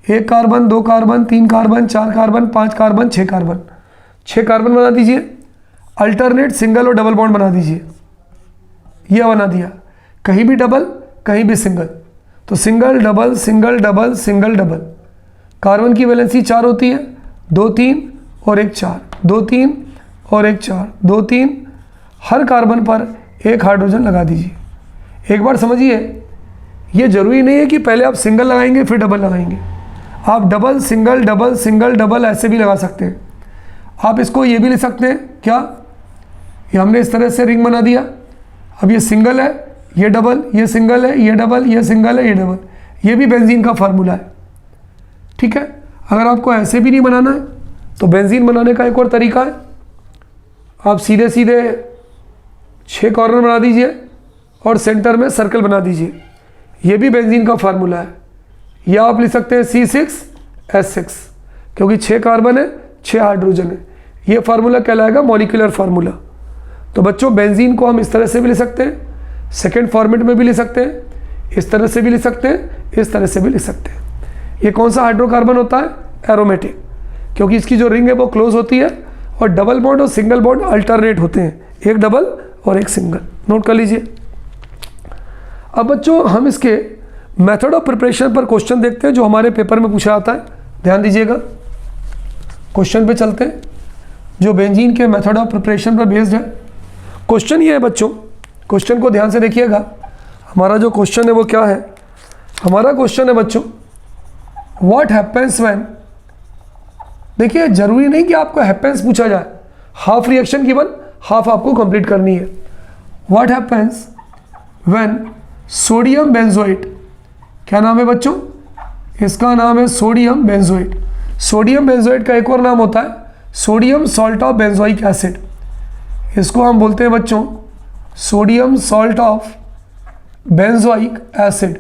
1 carbon, 2 carbon, 3 carbon, 4 carbon, 5 carbon, 6 carbon. 6 carbon बना दीजिए, अल्टरनेट सिंगल और डबल बॉन्ड बना दीजिए। यह बना दिया, कहीं भी डबल कहीं भी सिंगल, तो single double single double single double. Carbon की वैलेंसी 4 होती है, 2 3 और 1 4, 2 3 और 1 4, 2 3। हर कार्बन पर एक हाइड्रोजन लगा दीजिए। एक बार समझिए, ये जरूरी नहीं है कि पहले आप सिंगल लगाएंगे फिर डबल लगाएंगे। आप डबल सिंगल डबल ऐसे भी लगा सकते हैं। आप इसको ये भी लिख सकते हैं, क्या ये हमने इस तरह से रिंग बना दिया। अब ये सिंगल है, ये डबल, ये सिंगल है, ये डबल, ये सिंगल है, ये डबल। ये भी बेंजीन का फार्मूला है, ठीक है। अगर आपको ऐसे भी नहीं बनाना है तो बेंजीन बनाने का एक और तरीका है। आप सीधे सीधे 6 कॉर्नर बना दीजिए और सेंटर में सर्कल बना दीजिए। ये भी बेंजीन का फार्मूला है। या आप लिख सकते हैं C6H6, क्योंकि 6 कार्बन है, 6 हाइड्रोजन है। ये फार्मूला कहलाएगा मॉलिक्यूलर फार्मूला। तो बच्चों बेंजीन को हम इस तरह से भी लिख सकते हैं, सेकेंड फॉर्मेट में भी लिख सकते हैं, इस तरह से भी लिख सकते हैं, इस तरह से भी लिख सकते हैं। ये कौन सा हाइड्रोकार्बन होता है? एरोमेटिक, क्योंकि इसकी जो रिंग है वो क्लोज होती है और डबल बॉन्ड और सिंगल बॉन्ड अल्टरनेट होते हैं, एक डबल और एक सिंगल। नोट कर लीजिए। अब बच्चों हम इसके मेथड ऑफ प्रिपरेशन पर क्वेश्चन देखते हैं, जो हमारे पेपर में पूछा जाता है। ध्यान दीजिएगा, क्वेश्चन पे चलते हैं जो बेंजीन के मेथड ऑफ प्रिपरेशन पर बेस्ड है। क्वेश्चन ये है बच्चों, क्वेश्चन को ध्यान से देखिएगा। हमारा जो क्वेश्चन है वो क्या है? हमारा क्वेश्चन है बच्चों, व्हाट हैपेंस व्हेन। देखिए जरूरी नहीं कि आपको हैपेंस पूछा जाए, हाफ रिएक्शन गिवन, हाफ आपको कंप्लीट करनी है। What happens when sodium benzoate, क्या नाम है बच्चों? इसका नाम है सोडियम बेंजोएट। सोडियम बेंजोएट का एक और नाम होता है sodium salt of benzoic acid. इसको हम बोलते हैं बच्चों sodium salt of benzoic acid,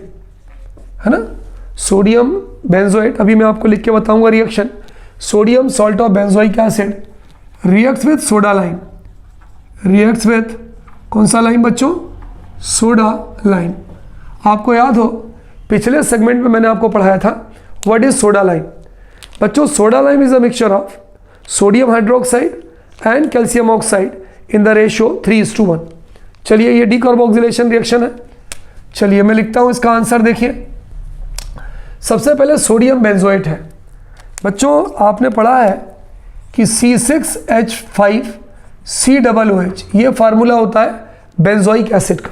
है ना। सोडियम बेंजोएट, अभी मैं आपको लिख के बताऊंगा reaction. Sodium salt of benzoic acid reacts with soda lime, reacts with कौन सा लाइम बच्चों? Soda lime. आपको याद हो पिछले सेगमेंट में मैंने आपको पढ़ाया था व्हाट इज सोडा लाइम। बच्चों soda lime is a mixture of sodium hydroxide and calcium oxide in the ratio 3:1। चलिए ये डीकार्बोक्सिलेशन रिएक्शन है। चलिए मैं लिखता हूं इसका आंसर। देखिए सबसे पहले सोडियम बेंजोएट है। बच्चों आपने पढ़ा है कि C6H5COOH ये फार्मूला होता है बेंजोइक एसिड का,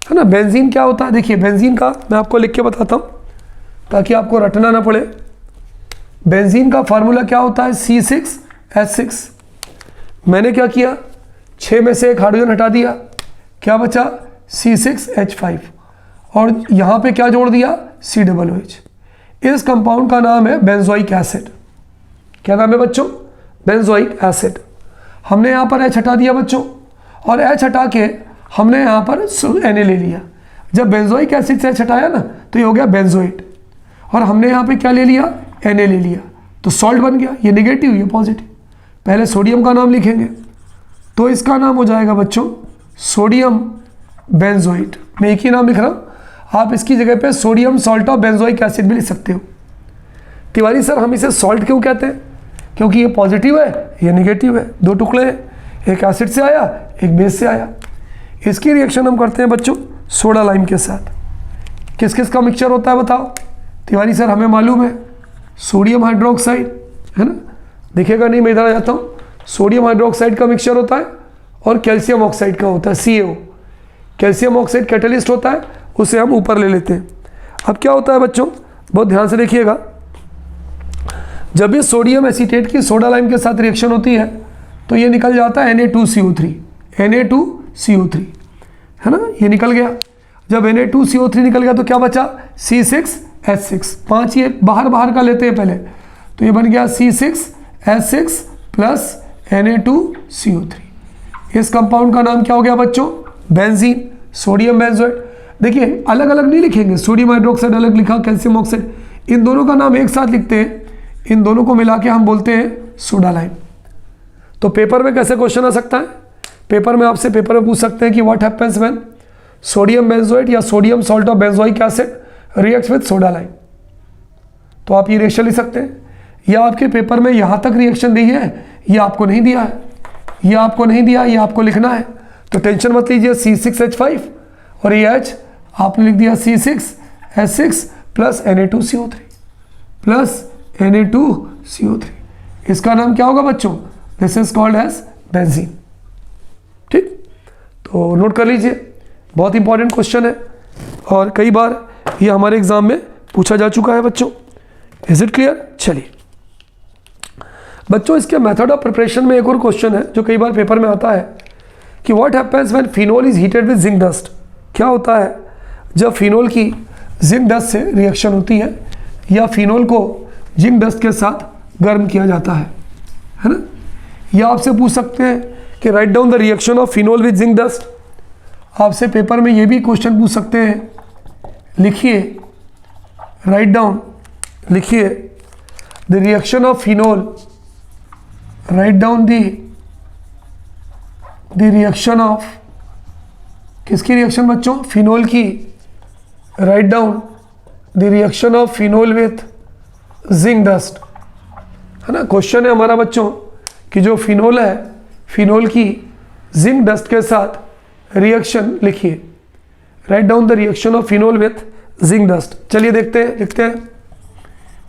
है ना। बेंजीन क्या होता है? देखिए बेंजीन का मैं आपको लिख के बताता हूँ ताकि आपको रटना ना पड़े। बेंजीन का फार्मूला क्या होता है? C6H6। मैंने क्या किया, 6 में से एक हाइड्रोजन हटा दिया, क्या बचा? C6H5, और यहाँ पे क्या जोड़ दिया? COOH। इस कंपाउंड का नाम है बेंजोइक एसिड। क्या नाम है बच्चों? Benzoic acid. हमने यहाँ पर H हटा दिया बच्चों, और H हटा के हमने यहाँ पर Na ले लिया। जब बेंजोइक एसिड से H हटाया ना तो ये हो गया बेंजोएट, और हमने यहाँ पे क्या ले लिया? Na ले लिया, तो सॉल्ट बन गया। ये नेगेटिव, ये पॉजिटिव। पहले सोडियम का नाम लिखेंगे तो इसका नाम हो जाएगा बच्चों सोडियम बेंजोएट। मैं एक ही नाम लिख रहा हूँ, आप इसकी जगह पे sodium salt of benzoic acid भी लिख सकते हो। तिवारी सर हम इसे सॉल्ट क्यों कहते हैं? क्योंकि ये पॉजिटिव है, ये नेगेटिव है, 2 टुकड़े हैं, एक एसिड से आया, एक बेस से आया। इसकी रिएक्शन हम करते हैं बच्चों सोडा लाइम के साथ। किस किस का मिक्सचर होता है बताओ? तिवारी सर हमें मालूम है सोडियम हाइड्रोक्साइड, है ना। दिखेगा नहीं, मैं इधर आ जाता हूँ। सोडियम हाइड्रोक्साइड का मिक्सचर होता है और कैल्शियम ऑक्साइड का होता है CaO। कैल्शियम ऑक्साइड कैटलिस्ट होता है, उसे हम ऊपर ले लेते हैं। अब क्या होता है बच्चों, बहुत ध्यान से देखिएगा। जब भी सोडियम एसीटेट की सोडा लाइम के साथ रिएक्शन होती है तो ये निकल जाता है Na2CO3, है ना, ये निकल गया। जब Na2CO3 निकल गया तो क्या बचा, C6H6। 5 ये बाहर बाहर का लेते हैं पहले, तो ये बन गया C6H6 प्लस Na2CO3। इस कंपाउंड का नाम क्या हो गया बच्चों, बेंजीन, सोडियम बेंजोएट। देखिए अलग अलग नहीं लिखेंगे, सोडियम हाइड्रोक्साइड अलग लिखा, कैल्शियम ऑक्साइड, इन दोनों का नाम एक साथ लिखते हैं, इन दोनों को मिला के हम बोलते हैं सोडा लाइम। तो पेपर में कैसे क्वेश्चन आ सकता है, पेपर में आपसे पेपर में पूछ सकते हैं कि what happens when sodium benzoate या sodium salt of benzoic acid reacts with soda lime. तो आप ये रिएक्शन लिख सकते हैं, या आपके पेपर में यहाँ तक रिएक्शन दी है, ये आपको नहीं दिया है, ये आपको नहीं दिया, ये आपको लिखना है। तो टेंशन मत लीजिए, C6H5 और ये H आपने लिख दिया C6H6 plus Na2CO3 plus Na2CO3। इसका नाम क्या होगा बच्चों, this is called as benzene. ठीक, तो नोट कर लीजिए, बहुत इंपॉर्टेंट क्वेश्चन है और कई बार ये हमारे एग्जाम में पूछा जा चुका है बच्चों। Is it clear. चलिए बच्चों, इसके मेथड ऑफ प्रिपरेशन में एक और क्वेश्चन है जो कई बार पेपर में आता है कि what happens when phenol is heated with zinc dust. क्या होता है जब फिनोल की जिंक डस्ट से रिएक्शन होती है या फिनोल को जिंक डस्ट के साथ गर्म किया जाता है ना। या आपसे पूछ सकते हैं कि write down the reaction of phenol with zinc dust. आपसे पेपर में ये भी क्वेश्चन पूछ सकते हैं, लिखिए, राइट डाउन, लिखिए the reaction of phenol, write down the reaction of, किसकी रिएक्शन बच्चों, फिनोल की। Write down the reaction of phenol with zinc dust, है ना। क्वेश्चन है हमारा बच्चों कि जो फिनोल है, फिनोल की जिंक डस्ट के साथ रिएक्शन लिखिए। Write down the reaction of phenol with zinc dust. चलिए देखते हैं, लिखते हैं।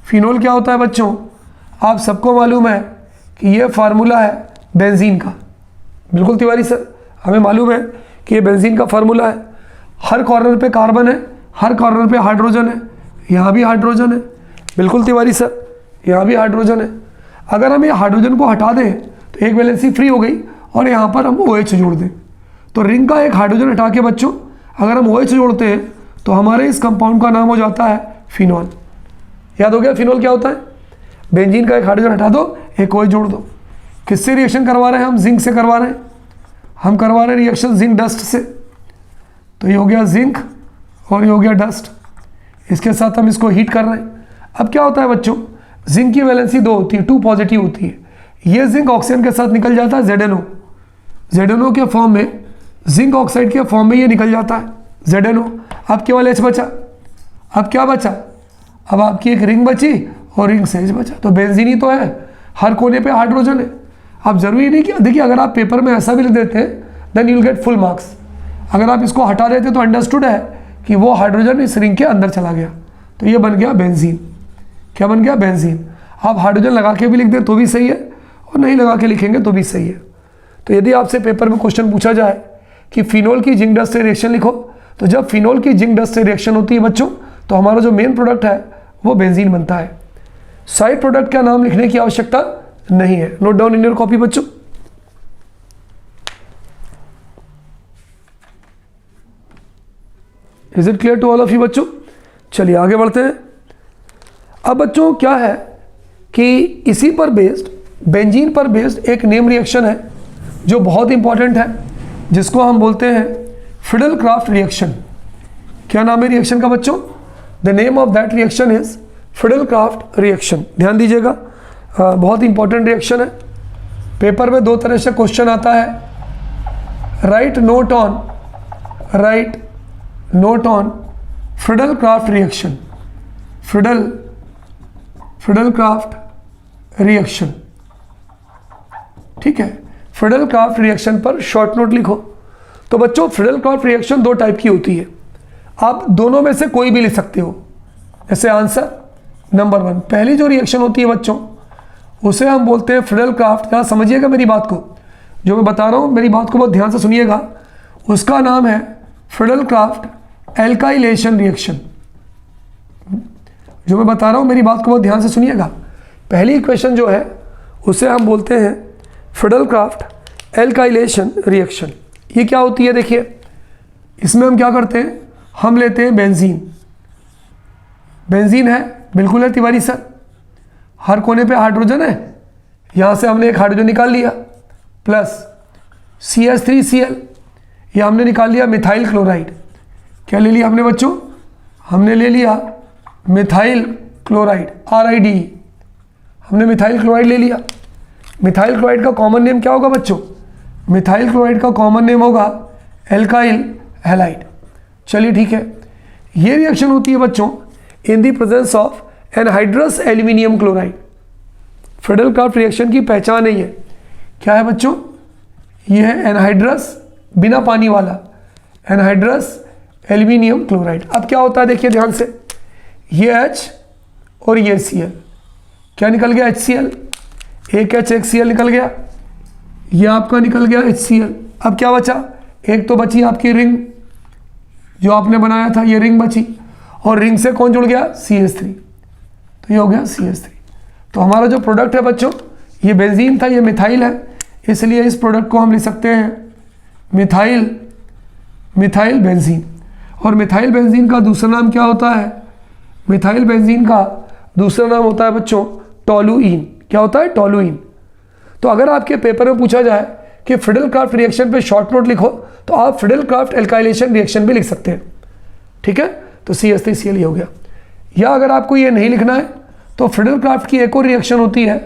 फिनोल क्या होता है बच्चों, आप सबको मालूम है कि ये फार्मूला है बेंजीन का। बिल्कुल तिवारी सर, हमें मालूम है कि ये बेंजीन का फार्मूला है। हर कॉर्नर पे कार्बन है, हर कॉर्नर पे हाइड्रोजन है, यहाँ भी हाइड्रोजन है। बिल्कुल तिवारी सर, यहाँ भी हाइड्रोजन है। अगर हम ये हाइड्रोजन को हटा दें तो एक वैलेंसी फ्री हो गई और यहाँ पर हम OH जोड़ दें, तो रिंग का एक हाइड्रोजन हटा के बच्चों अगर हम OH जोड़ते हैं तो हमारे इस कंपाउंड का नाम हो जाता है फिनोल। याद हो गया फिनोल क्या होता है, बेंजीन का एक हाइड्रोजन हटा दो, एक OH जोड़ दो। किससे रिएक्शन करवा रहे हैं हम, जिंक से करवा रहे हैं, हम करवा रहे हैं रिएक्शन जिंक डस्ट से। तो ये हो गया जिंक और ये हो गया डस्ट, इसके साथ हम इसको हीट कर रहे हैं। अब क्या होता है बच्चों, जिंक की वैलेंसी 2 होती है, 2 पॉजिटिव होती है। ये जिंक ऑक्सीजन के साथ निकल जाता है ZNO, ZNO के फॉर्म में, जिंक ऑक्साइड के फॉर्म में ये निकल जाता है ZNO। अब केवल H बचा, अब क्या बचा, अब आपकी एक रिंग बची और रिंग से H बचा। तो बेंजीन ही तो है, हर कोने पे हाइड्रोजन है। अब जरूरी नहीं कि, देखिए अगर आप पेपर में ऐसा भी लिख देते हैं then you will get full marks. अगर आप इसको हटा देते तो अंडरस्टूड है कि वो हाइड्रोजन इस रिंग के अंदर चला गया, तो ये बन गया बेंजीन। क्या बन गया, बेंजीन। आप हाइड्रोजन लगा के भी लिख दें तो भी सही है और नहीं लगा के लिखेंगे तो भी सही है। तो यदि आपसे पेपर में क्वेश्चन पूछा जाए कि फिनोल की जिंक डस्ट से रिएक्शन लिखो, तो जब फिनोल की जिंक डस्ट से रिएक्शन होती है बच्चों तो हमारा जो मेन प्रोडक्ट है वो बेंजीन बनता है। साइड प्रोडक्ट का नाम लिखने की आवश्यकता नहीं है। Note down in your copy बच्चों। Is it clear to all of you बच्चों। चलिए आगे बढ़ते हैं। अब बच्चों क्या है कि इसी पर बेस्ड, बेंजीन पर बेस्ड एक नेम रिएक्शन है जो बहुत इंपॉर्टेंट है, जिसको हम बोलते हैं फिडेल क्राफ्ट रिएक्शन। क्या नाम है रिएक्शन का बच्चों, the name of that reaction is Fidel craft reaction. ध्यान दीजिएगा, बहुत इंपॉर्टेंट रिएक्शन है। पेपर में 2 तरह से क्वेश्चन आता है। Right note on Fidel craft reaction, Fidel craft reaction, ठीक है। फिडेल क्राफ्ट रिएक्शन पर शॉर्ट नोट लिखो। तो बच्चों फिडेल क्राफ्ट रिएक्शन 2 टाइप की होती है, आप दोनों में से कोई भी लिख सकते हो। जैसे आंसर नंबर 1, पहली जो रिएक्शन होती है बच्चों उसे हम बोलते हैं फिडेल क्राफ्ट। यहाँ समझिएगा मेरी बात को, जो मैं बता रहा हूँ मेरी बात को बहुत ध्यान से सुनिएगा। उसका नाम है फिडेल क्राफ्ट एल्काइलेशन रिएक्शन। जो मैं बता रहा हूँ मेरी बात को बहुत ध्यान से सुनिएगा। पहली इक्वेशन जो है उसे हम बोलते हैं फिडेल क्राफ्ट एल्काइलेशन रिएक्शन। ये क्या होती है देखिए, इसमें हम क्या करते हैं, हम लेते हैं बेंजीन। बेंजीन है, बिल्कुल है तिवारी सर, हर कोने पे हाइड्रोजन है, यहाँ से हमने एक हाइड्रोजन निकाल लिया, प्लस CH3Cl, ये हमने निकाल लिया मिथाइल क्लोराइड। क्या ले लिया हमने बच्चों? हमने ले लिया मिथाइल क्लोराइड, RIDE, हमने मिथाइल क्लोराइड ले लिया। मिथाइल क्लोराइड का कॉमन नेम क्या होगा बच्चों? मिथाइल क्लोराइड का कॉमन नेम होगा एल्काइल हैलाइड। चलिए ठीक है, ये रिएक्शन होती है बच्चों इन the presence of anhydrous aluminium chloride. Friedel craft reaction की पहचान है ये, क्या है बच्चों? ये है एनहाइड्रस, बिना पानी वाला एनहाइड्रस एल्यूमिनियम क्लोराइड। अब क्या होता है देखिए ध्यान से, ये H और ये Cl, क्या निकल गया? HCl, एक H एक Cl निकल गया, ये आपका निकल गया HCl। अब क्या बचा? एक तो बची आपकी रिंग जो आपने बनाया था, ये रिंग बची, और रिंग से कौन जुड़ गया? CH3, तो ये हो गया CH3। तो हमारा जो प्रोडक्ट है बच्चों, ये बेंजीन था, ये मिथाइल है, इसलिए इस प्रोडक्ट को हम लिख सकते हैं मिथाइल बेंजीन। और मिथाइल बेंजीन का दूसरा नाम क्या होता है? मिथाइल बेंजीन का दूसरा नाम होता है बच्चों टोलुइन। क्या होता है? टोलुइन। तो अगर आपके पेपर में पूछा जाए कि फ्रीडल क्राफ्ट रिएक्शन पे शॉर्ट नोट लिखो, तो आप फ्रीडल क्राफ्ट एल्काइलेशन रिएक्शन भी लिख सकते हैं, ठीक है? तो CH3Cl हो गया। या अगर आपको ये नहीं लिखना है तो फ्रीडल क्राफ्ट की एक और रिएक्शन होती है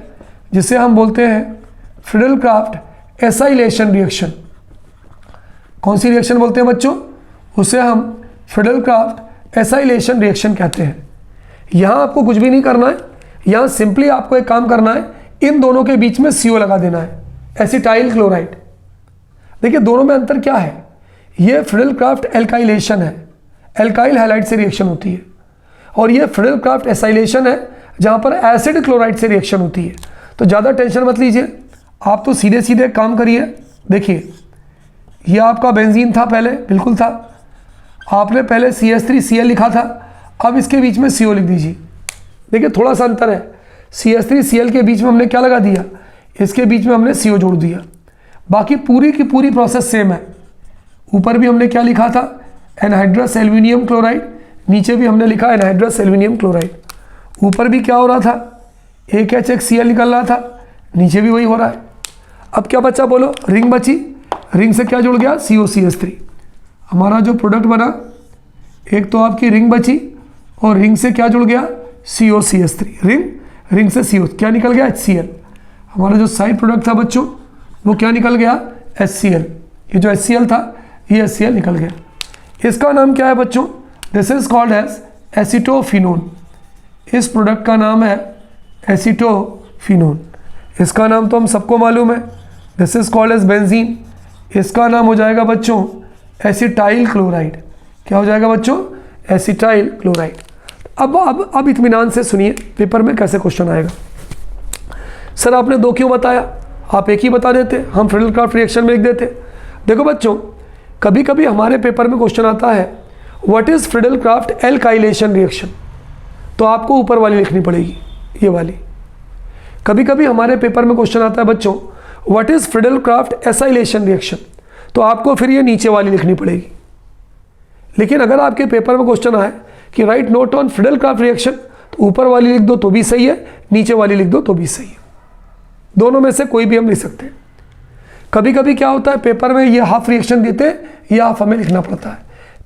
जिसे हम बोलते हैं फ्रीडल क्राफ्ट एसाइलेशन रिएक्शन। कौन सी रिएक्शन बोलते हैं बच्चों? उसे हम फ्रीडल क्राफ्ट एसाइलेशन रिएक्शन कहते हैं। यहाँ आपको कुछ भी नहीं करना है, यहाँ सिंपली आपको एक काम करना है, इन दोनों के बीच में CO लगा देना है, एसिटाइल क्लोराइड। देखिए दोनों में अंतर क्या है? ये फ्रीडल क्राफ्ट एल्काइलेशन है, एल्काइल हैलाइड से रिएक्शन होती है, और ये फ्रीडल क्राफ्ट एसाइलेशन है जहाँ पर एसिड क्लोराइड से रिएक्शन होती है। तो ज़्यादा टेंशन मत लीजिए, आप तो सीधे सीधे काम करिए। देखिए ये आपका बेंजीन था पहले, बिल्कुल था, आपने पहले CH3Cl लिखा था, अब इसके बीच में CO लिख दीजिए। देखिए थोड़ा सा अंतर है, CH3Cl के बीच में हमने क्या लगा दिया? इसके बीच में हमने CO जोड़ दिया। बाकी पूरी की पूरी प्रोसेस सेम है। ऊपर भी हमने क्या लिखा था? एनहाइड्रस एल्यूमिनियम क्लोराइड, नीचे भी हमने लिखा एनहाइड्रस एल्यूमिनियम क्लोराइड। ऊपर भी क्या हो रहा था? एक H एक Cl निकल रहा था, नीचे भी वही हो रहा है। अब क्या बचा बोलो? रिंग बची, रिंग से क्या जुड़ गया? COCH3। हमारा जो प्रोडक्ट बना, एक तो आपकी रिंग बची और रिंग से क्या जुड़ गया? COCH3। रिंग से CO क्या निकल गया? HCl। हमारा जो साइड प्रोडक्ट था बच्चों वो क्या निकल गया? HCl। ये जो HCl था ये HCl निकल गया। इसका नाम क्या है बच्चों? This is called as acetophenone. इस प्रोडक्ट का नाम है एसीटोफिनोन। इसका नाम तो हम सबको मालूम है, this is called as benzene. इसका नाम हो जाएगा बच्चों एसिटाइल क्लोराइड। क्या हो जाएगा बच्चों? Acetyl chloride. अब इत्मीनान से सुनिए पेपर में कैसे क्वेश्चन आएगा। सर आपने दो क्यों बताया? आप एक ही बता देते, हम फ्रीडल क्राफ्ट रिएक्शन में लिख देते। देखो बच्चों, कभी कभी हमारे पेपर में क्वेश्चन आता है what is Friedel craft alkylation reaction, तो आपको ऊपर वाली लिखनी पड़ेगी, ये वाली। कभी कभी हमारे पेपर में क्वेश्चन आता है बच्चों what is Friedel Crafts acylation reaction, तो आपको फिर ये नीचे वाली लिखनी पड़ेगी। लेकिन अगर आपके पेपर में क्वेश्चन आए कि right note on Friedel craft reaction, तो ऊपर वाली लिख दो तो भी सही है, नीचे वाली लिख दो तो भी सही है। दोनों में से कोई भी हम लिख सकते हैं। कभी कभी क्या होता है पेपर में ये हाफ रिएक्शन देते हैं, ये हाफ हमें लिखना पड़ता है,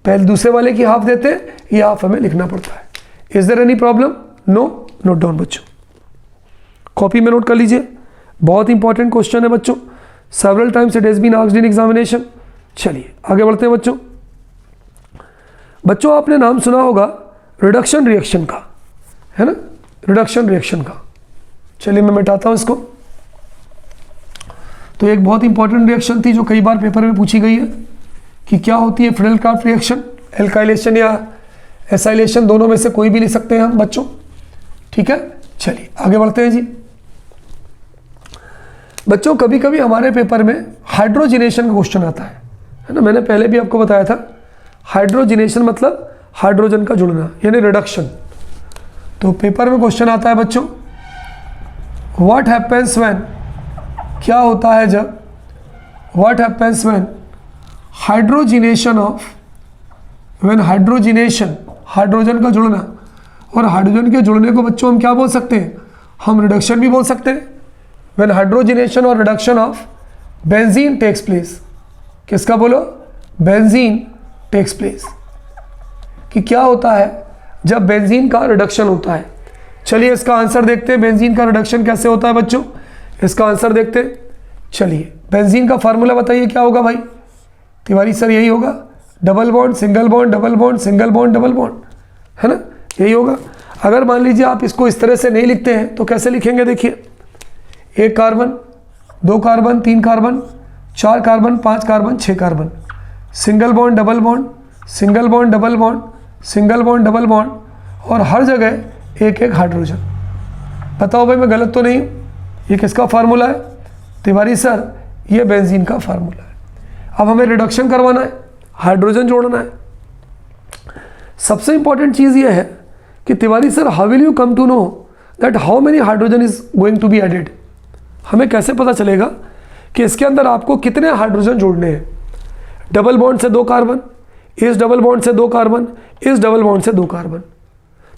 पहले दूसरे वाले की हाफ देते हैं, ये हाफ हमें लिखना पड़ता है। Is there any problem? No. Note down बच्चों, कॉपी में नोट कर लीजिए, बहुत इंपॉर्टेंट क्वेश्चन है बच्चों, several times it has been asked in examination. चलिए आगे बढ़ते हैं बच्चों। बच्चों आपने नाम सुना होगा रिडक्शन रिएक्शन का, है ना? रिडक्शन रिएक्शन का। चलिए मैं मिटाता हूं इसको। तो एक बहुत इंपॉर्टेंट रिएक्शन थी जो कई बार पेपर में पूछी गई है कि क्या होती है फ्रीडल क्राफ्ट रिएक्शन, एल्काइलेशन या एसाइलेशन, दोनों में से कोई भी लिख सकते हैं हम बच्चों, ठीक है? चलिए आगे बढ़ते हैं जी। बच्चों कभी कभी हमारे पेपर में हाइड्रोजिनेशन का क्वेश्चन आता है ना? मैंने पहले भी आपको बताया था, हाइड्रोजिनेशन मतलब हाइड्रोजन का जुड़ना यानी रिडक्शन। तो पेपर में क्वेश्चन आता है बच्चों व्हाट हैपेंस व्हेन, क्या होता है जब, what happens when hydrogenation of when hydrogenation, hydrogen का जुड़ना, और हाइड्रोजन के जुड़ने को बच्चों हम क्या बोल सकते हैं, हम रिडक्शन भी बोल सकते हैं। व्हेन हाइड्रोजिनेशन और reduction of benzene takes place, किसका बोलो, बेंजीन टेक्स प्लेस, कि क्या होता है जब बेंजीन का रिडक्शन होता है। चलिए इसका आंसर देखते हैं, बेंजीन का रिडक्शन कैसे होता है बच्चों, इसका आंसर देखते हैं। चलिए बेंजीन का फार्मूला बताइए क्या होगा भाई तिवारी सर, यही होगा, double bond single bond double bond single bond double bond, है ना, यही होगा। अगर मान लीजिए आप इसको इस तरह से नहीं लिखते हैं तो कैसे लिखेंगे, देखिए, एक कार्बन, दो कार्बन, तीन कार्बन, चार कार्बन, पांच कार्बन, छह carbon, single bond double bond, single bond double bond, single bond double bond, और हर जगह एक एक हाइड्रोजन। बताओ भाई मैं गलत तो नहीं हूँ, ये किसका फार्मूला है तिवारी सर, ये बेंजीन का फार्मूला है। अब हमें रिडक्शन करवाना है, हाइड्रोजन जोड़ना है। सबसे इंपॉर्टेंट चीज़ ये है कि Tiwari sir how will you come to know that how many hydrogen is going to be added, हमें कैसे पता चलेगा कि इसके अंदर आपको कितने हाइड्रोजन जोड़ने हैं। डबल बॉन्ड से दो कार्बन, इस डबल बॉन्ड से दो कार्बन, इस डबल बॉन्ड से दो कार्बन,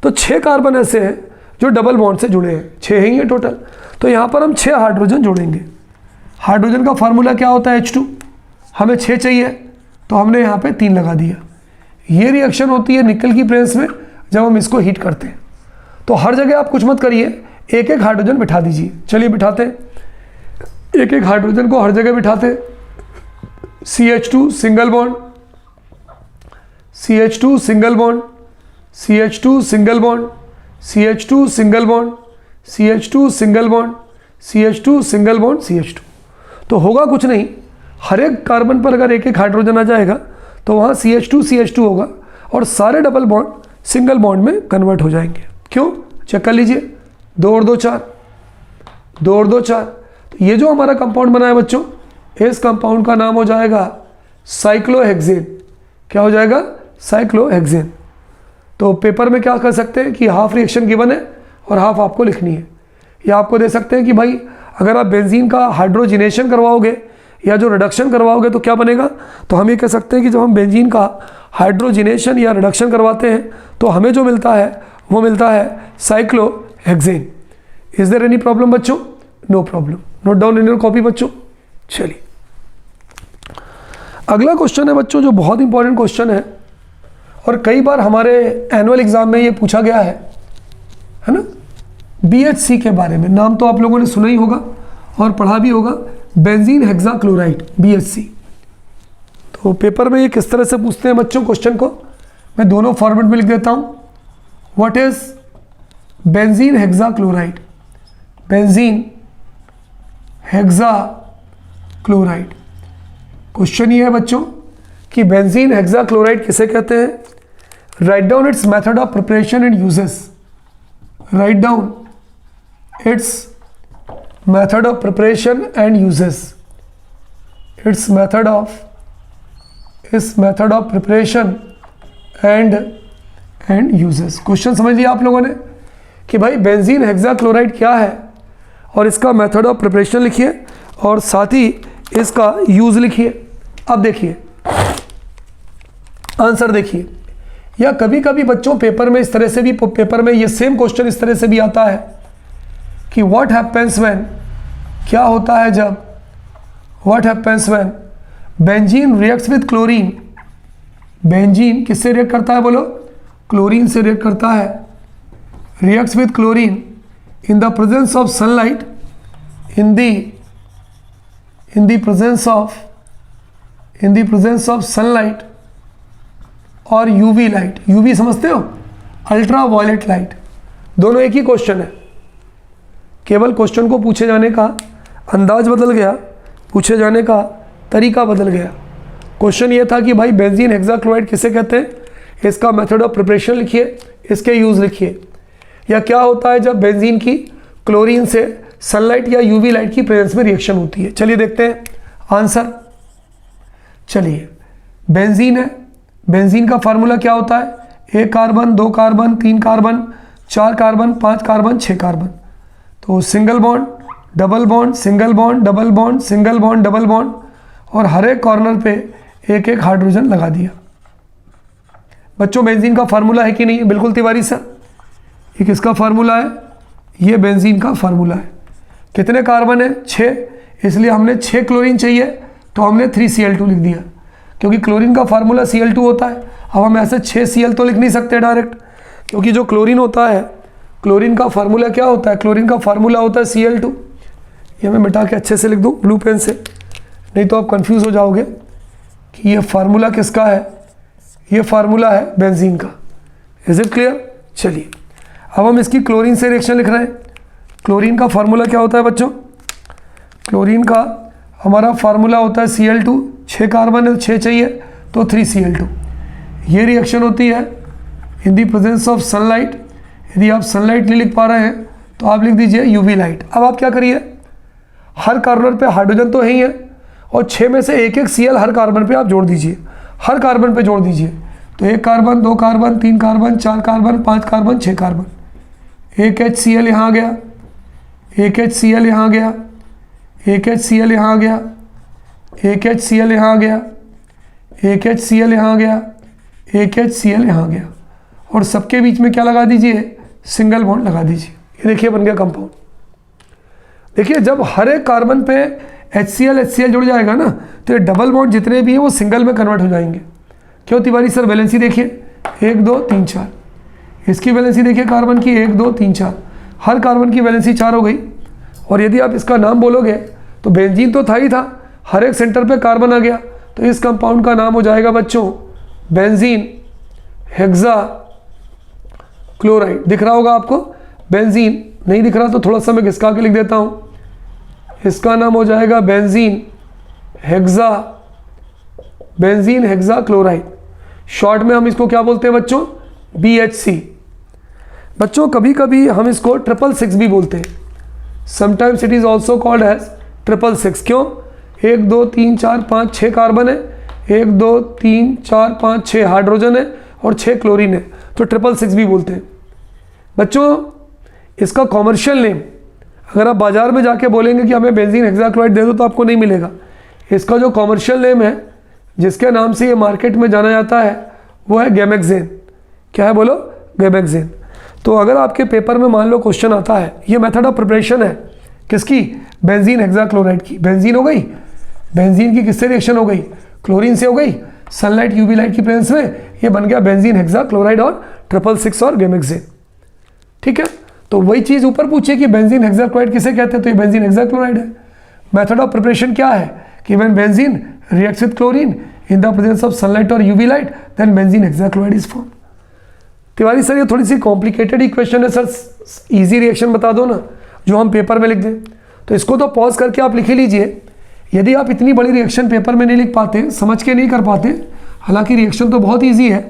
तो 6 कार्बन ऐसे हैं जो डबल बॉन्ड से जुड़े हैं, 6 ही हैं टोटल। तो यहाँ पर हम 6 हाइड्रोजन जोड़ेंगे। हाइड्रोजन का फार्मूला क्या होता है, H2, हमें 6 चाहिए तो हमने यहाँ पे 3 लगा दिया। ये रिएक्शन होती है निकल की प्रेस में जब हम इसको हीट करते हैं। तो हर जगह आप कुछ मत करिए, एक एक हाइड्रोजन बिठा दीजिए। चलिए बिठाते हैं, एक एक हाइड्रोजन को हर जगह बिठाते हैं। CH2 single bond, CH2 single bond, CH2 single bond, CH2 single bond, CH2 single bond, CH2 single bond, CH2। तो होगा कुछ नहीं, हर एक कार्बन पर अगर एक एक हाइड्रोजन आ जाएगा तो वहाँ CH2 होगा और सारे डबल बॉन्ड सिंगल बॉन्ड में कन्वर्ट हो जाएंगे। क्यों, चेक कर लीजिए, 2 और 2 4, 2 और 2 4। तो ये जो हमारा कंपाउंड बना है बच्चों, इस कंपाउंड का नाम हो जाएगा साइक्लोहेक्सेन। क्या हो जाएगा, साइक्लोहेक्सेन। तो पेपर में क्या कर सकते हैं कि हाफ रिएक्शन गिवन है और हाफ आपको लिखनी है, या आपको दे सकते हैं कि भाई अगर आप बेंजीन का हाइड्रोजिनेशन करवाओगे या जो रिडक्शन करवाओगे तो क्या बनेगा। तो हम ये कह सकते हैं कि जब हम बेंजीन का हाइड्रोजिनेशन या रिडक्शन करवाते हैं तो हमें जो मिलता है वो मिलता है cyclohexane. Is there any problem बच्चों, no problem, note down in your copy बच्चों। चलिए अगला क्वेश्चन है बच्चों जो बहुत इंपॉर्टेंट क्वेश्चन है और कई बार हमारे एनुअल एग्जाम में ये पूछा गया है ना, BHC के बारे में। नाम तो आप लोगों ने सुना ही होगा और पढ़ा भी होगा, बेंजीन हेक्साक्लोराइड, BHC। तो पेपर में ये किस तरह से पूछते हैं बच्चों क्वेश्चन को, मैं दोनों फॉर्मेट में लिख देता हूँ। What is benzene hexachloride, benzene hexachloride. Question ये है बच्चों कि बेंजीन हेक्साक्लोराइड किसे कहते हैं। Write down it's method of preparation and uses, write down it's method of preparation and uses, its method of preparation and uses। Question समझ लिया आप लोगों ने कि भाई बेंजीन हेक्साक्लोराइड क्या है और इसका मेथड ऑफ प्रिपरेशन लिखिए और साथ ही इसका यूज लिखिए। अब देखिए आंसर देखिए, या कभी कभी बच्चों पेपर में इस तरह से भी, पेपर में ये सेम क्वेश्चन इस तरह से भी आता है कि व्हाट हैपेंस व्हेन, क्या होता है जब, what happens when benzene reacts with chlorine. Benzene किससे रिएक्ट करता है बोलो, क्लोरीन से रिएक्ट करता है। Reacts with chlorine in the presence of sunlight, in the presence of sunlight और यूवी लाइट। यूवी समझते हो, अल्ट्रा वायलेट लाइट। दोनों एक ही क्वेश्चन है, केवल क्वेश्चन को पूछे जाने का अंदाज बदल गया, पूछे जाने का तरीका बदल गया। क्वेश्चन ये था कि भाई बेंजीन हेक्साक्लोराइड किसे कहते हैं, इसका मेथड ऑफ प्रिपरेशन लिखिए, इसके यूज लिखिए, या क्या होता है जब बेंजीन की क्लोरीन से सनलाइट या यूवी लाइट की प्रेजेंस में रिएक्शन होती है। चलिए देखते हैं आंसर। चलिए बेंजीन है, बेंजीन का फार्मूला क्या होता है, 1 carbon, 2 carbon, 3 carbon, 4 carbon, 5 carbon, 6 carbon. तो single bond, double bond, single bond, double bond, single bond, double bond, और हर एक कॉर्नर पे एक एक हाइड्रोजन लगा दिया। बच्चों बेंजीन का फार्मूला है कि नहीं है? बिल्कुल तिवारी सर, ये किसका फार्मूला है? ये बेंजीन का फार्मूला है। कितने कार्बन है? 6, इसलिए हमने 6 क्लोरीन चाहिए तो हमने 3Cl2 लिख दिया, क्योंकि क्लोरीन का फार्मूला Cl2 होता है। अब हम ऐसे 6Cl तो लिख नहीं सकते डायरेक्ट, क्योंकि जो क्लोरीन होता है, क्लोरीन का फार्मूला क्या होता है? क्लोरीन का फार्मूला होता है Cl2। ये मैं मिटा के अच्छे से लिख दूँ ब्लू पेन से, नहीं तो आप कंफ्यूज हो जाओगे कि ये फार्मूला किसका है। ये फार्मूला है बेंजीन का। Is it clear? चलिए अब हम इसकी क्लोरीन से रिएक्शन लिख रहे हैं। क्लोरीन का फार्मूला क्या होता है बच्चों? क्लोरीन का हमारा फार्मूला होता है Cl2, 6 कार्बन है, 6 चाहिए तो 3Cl2। ये रिएक्शन होती है इन दी प्रेजेंस ऑफ सनलाइट। यदि आप सनलाइट नहीं लिख पा रहे हैं तो आप लिख दीजिए यूवी लाइट। अब आप क्या करिए, हर कार्बन पे हाइड्रोजन तो है ही है, और 6 में से एक एक Cl हर कार्बन पे आप जोड़ दीजिए, हर कार्बन पे जोड़ दीजिए। तो 1 carbon, 2 carbon, 3 carbon, 4 carbon, 5 carbon, 6 carbon, एक HCl यहाँ गया, एक HCl यहाँ गया, एक HCl यहाँ गया, एक HCl यहाँ गया, एक HCl यहाँ गया, एक HCl यहाँ गया, और सबके बीच में क्या लगा दीजिए? सिंगल बॉन्ड लगा दीजिए। ये देखिए बन गया कंपाउंड। देखिए जब हर एक कार्बन पे HCl जुड़ जाएगा ना, तो ये डबल बॉन्ड जितने भी हैं वो सिंगल में कन्वर्ट हो जाएंगे। क्यों तिवारी सर? वैलेंसी देखिए 1 2 3 4, इसकी वैलेंसी देखिए कार्बन की 1 2 3 4, हर कार्बन की वैलेंसी 4 हो गई। और यदि आप इसका नाम बोलोगे तो बेंजीन तो था ही था, हर एक सेंटर पे कार्बन आ गया, तो इस कंपाउंड का नाम हो जाएगा बच्चों बेंजीन हेक्सा क्लोराइड। दिख रहा होगा आपको? बेंजीन नहीं दिख रहा तो थोड़ा सा मैं घिसका के लिख देता हूँ, इसका नाम हो जाएगा बेंजीन हेक्सा क्लोराइड। शॉर्ट में हम इसको क्या बोलते हैं बच्चों? BHC। बच्चों कभी कभी हम इसको 666 भी बोलते हैं। Sometimes it is also called as 666। क्यों? 1 2 3 4 5 6 कार्बन है, 1 2 3 4 5 6 हाइड्रोजन है और 6 क्लोरीन है, तो 666 भी बोलते हैं। बच्चों इसका कॉमर्शियल नेम अगर आप बाजार में जाके बोलेंगे कि हमें बेंजीन हेक्साक्लोराइड दे दो तो आपको नहीं मिलेगा। इसका जो कॉमर्शियल नेम है, जिसके नाम से ये मार्केट में जाना जाता है, वो है गैमेक्सेन। क्या है बोलो? गैमेक्सेन। तो अगर आपके पेपर में मान लो क्वेश्चन आता है, ये मेथड ऑफ प्रिपरेशन है किसकी? बेंजीन हेक्साक्लोराइड की। बेंजीन हो गई, बेंजीन की किससे रिएक्शन हो गई? क्लोरीन से हो गई, सनलाइट यूवी लाइट की प्रेजेंस में ये बन गया बेंजीन हेक्साक्लोराइड और 666 और गैमेक्सेन। ठीक है, तो वही चीज़ ऊपर पूछिए कि बेंजीन हेक्साक्लोराइड किसे कहते हैं, तो ये बेंजीन हेक्साक्लोराइड है। मेथड ऑफ प्रिपरेशन क्या है कि when benzene reacts with chlorine in the presence of sunlight और UV light, then benzene hexachloride is form. Tiwari sir ये थोड़ी सी कॉम्प्लिकेटेड इक्वेशन है सर, इजी रिएक्शन बता दो ना जो हम पेपर में लिख दें। तो इसको तो पॉज करके आप लिख ही लीजिए। यदि आप इतनी बड़ी रिएक्शन पेपर में नहीं लिख पाते, समझ के नहीं कर पाते, हालांकि रिएक्शन तो बहुत ईजी है,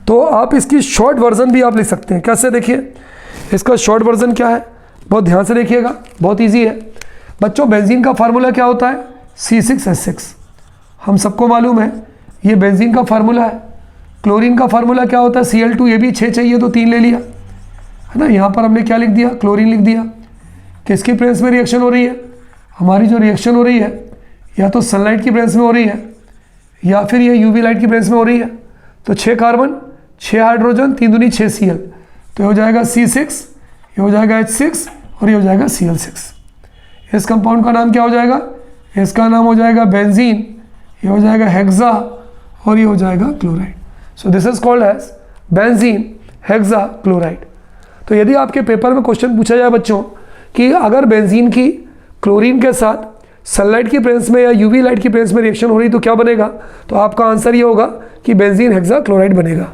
तो आप इसकी शॉर्ट वर्जन भी आप लिख सकते हैं। कैसे? देखिए इसका शॉर्ट वर्जन क्या है, बहुत ध्यान से देखिएगा, बहुत ईजी है बच्चों। बेंजीन का फार्मूला क्या होता है? C6H6। हम सबको मालूम है ये बेंजीन का फार्मूला है। क्लोरीन का फार्मूला क्या होता है? Cl2। ये भी 6 चाहिए तो 3 ले लिया, है ना। यहाँ पर हमने क्या लिख दिया? क्लोरीन लिख दिया। किसकी प्रेजेंस में रिएक्शन हो रही है? हमारी जो रिएक्शन हो रही है या तो सनलाइट की प्रेजेंस में हो रही है या फिर ये यूवी लाइट की प्रेजेंस में हो रही है। तो 6 कार्बन, 6 हाइड्रोजन, 3 दूनी 6 Cl, तो ये हो जाएगा C6, ये हो जाएगा H6 और ये हो जाएगा Cl6। इस कंपाउंड का नाम क्या हो जाएगा? इसका नाम हो जाएगा बेंजीन, ये हो जाएगा हेक्सा और ये हो जाएगा chloride. So this is called as benzene hexa chloride. तो यदि आपके पेपर में क्वेश्चन पूछा जाए बच्चों कि अगर बेंजीन की क्लोरीन के साथ सनलाइट की प्रेजेंस में या यूवी लाइट की प्रेजेंस में रिएक्शन हो रही तो क्या बनेगा, तो आपका आंसर ये होगा कि बेंजीन हेक्सा क्लोराइड बनेगा।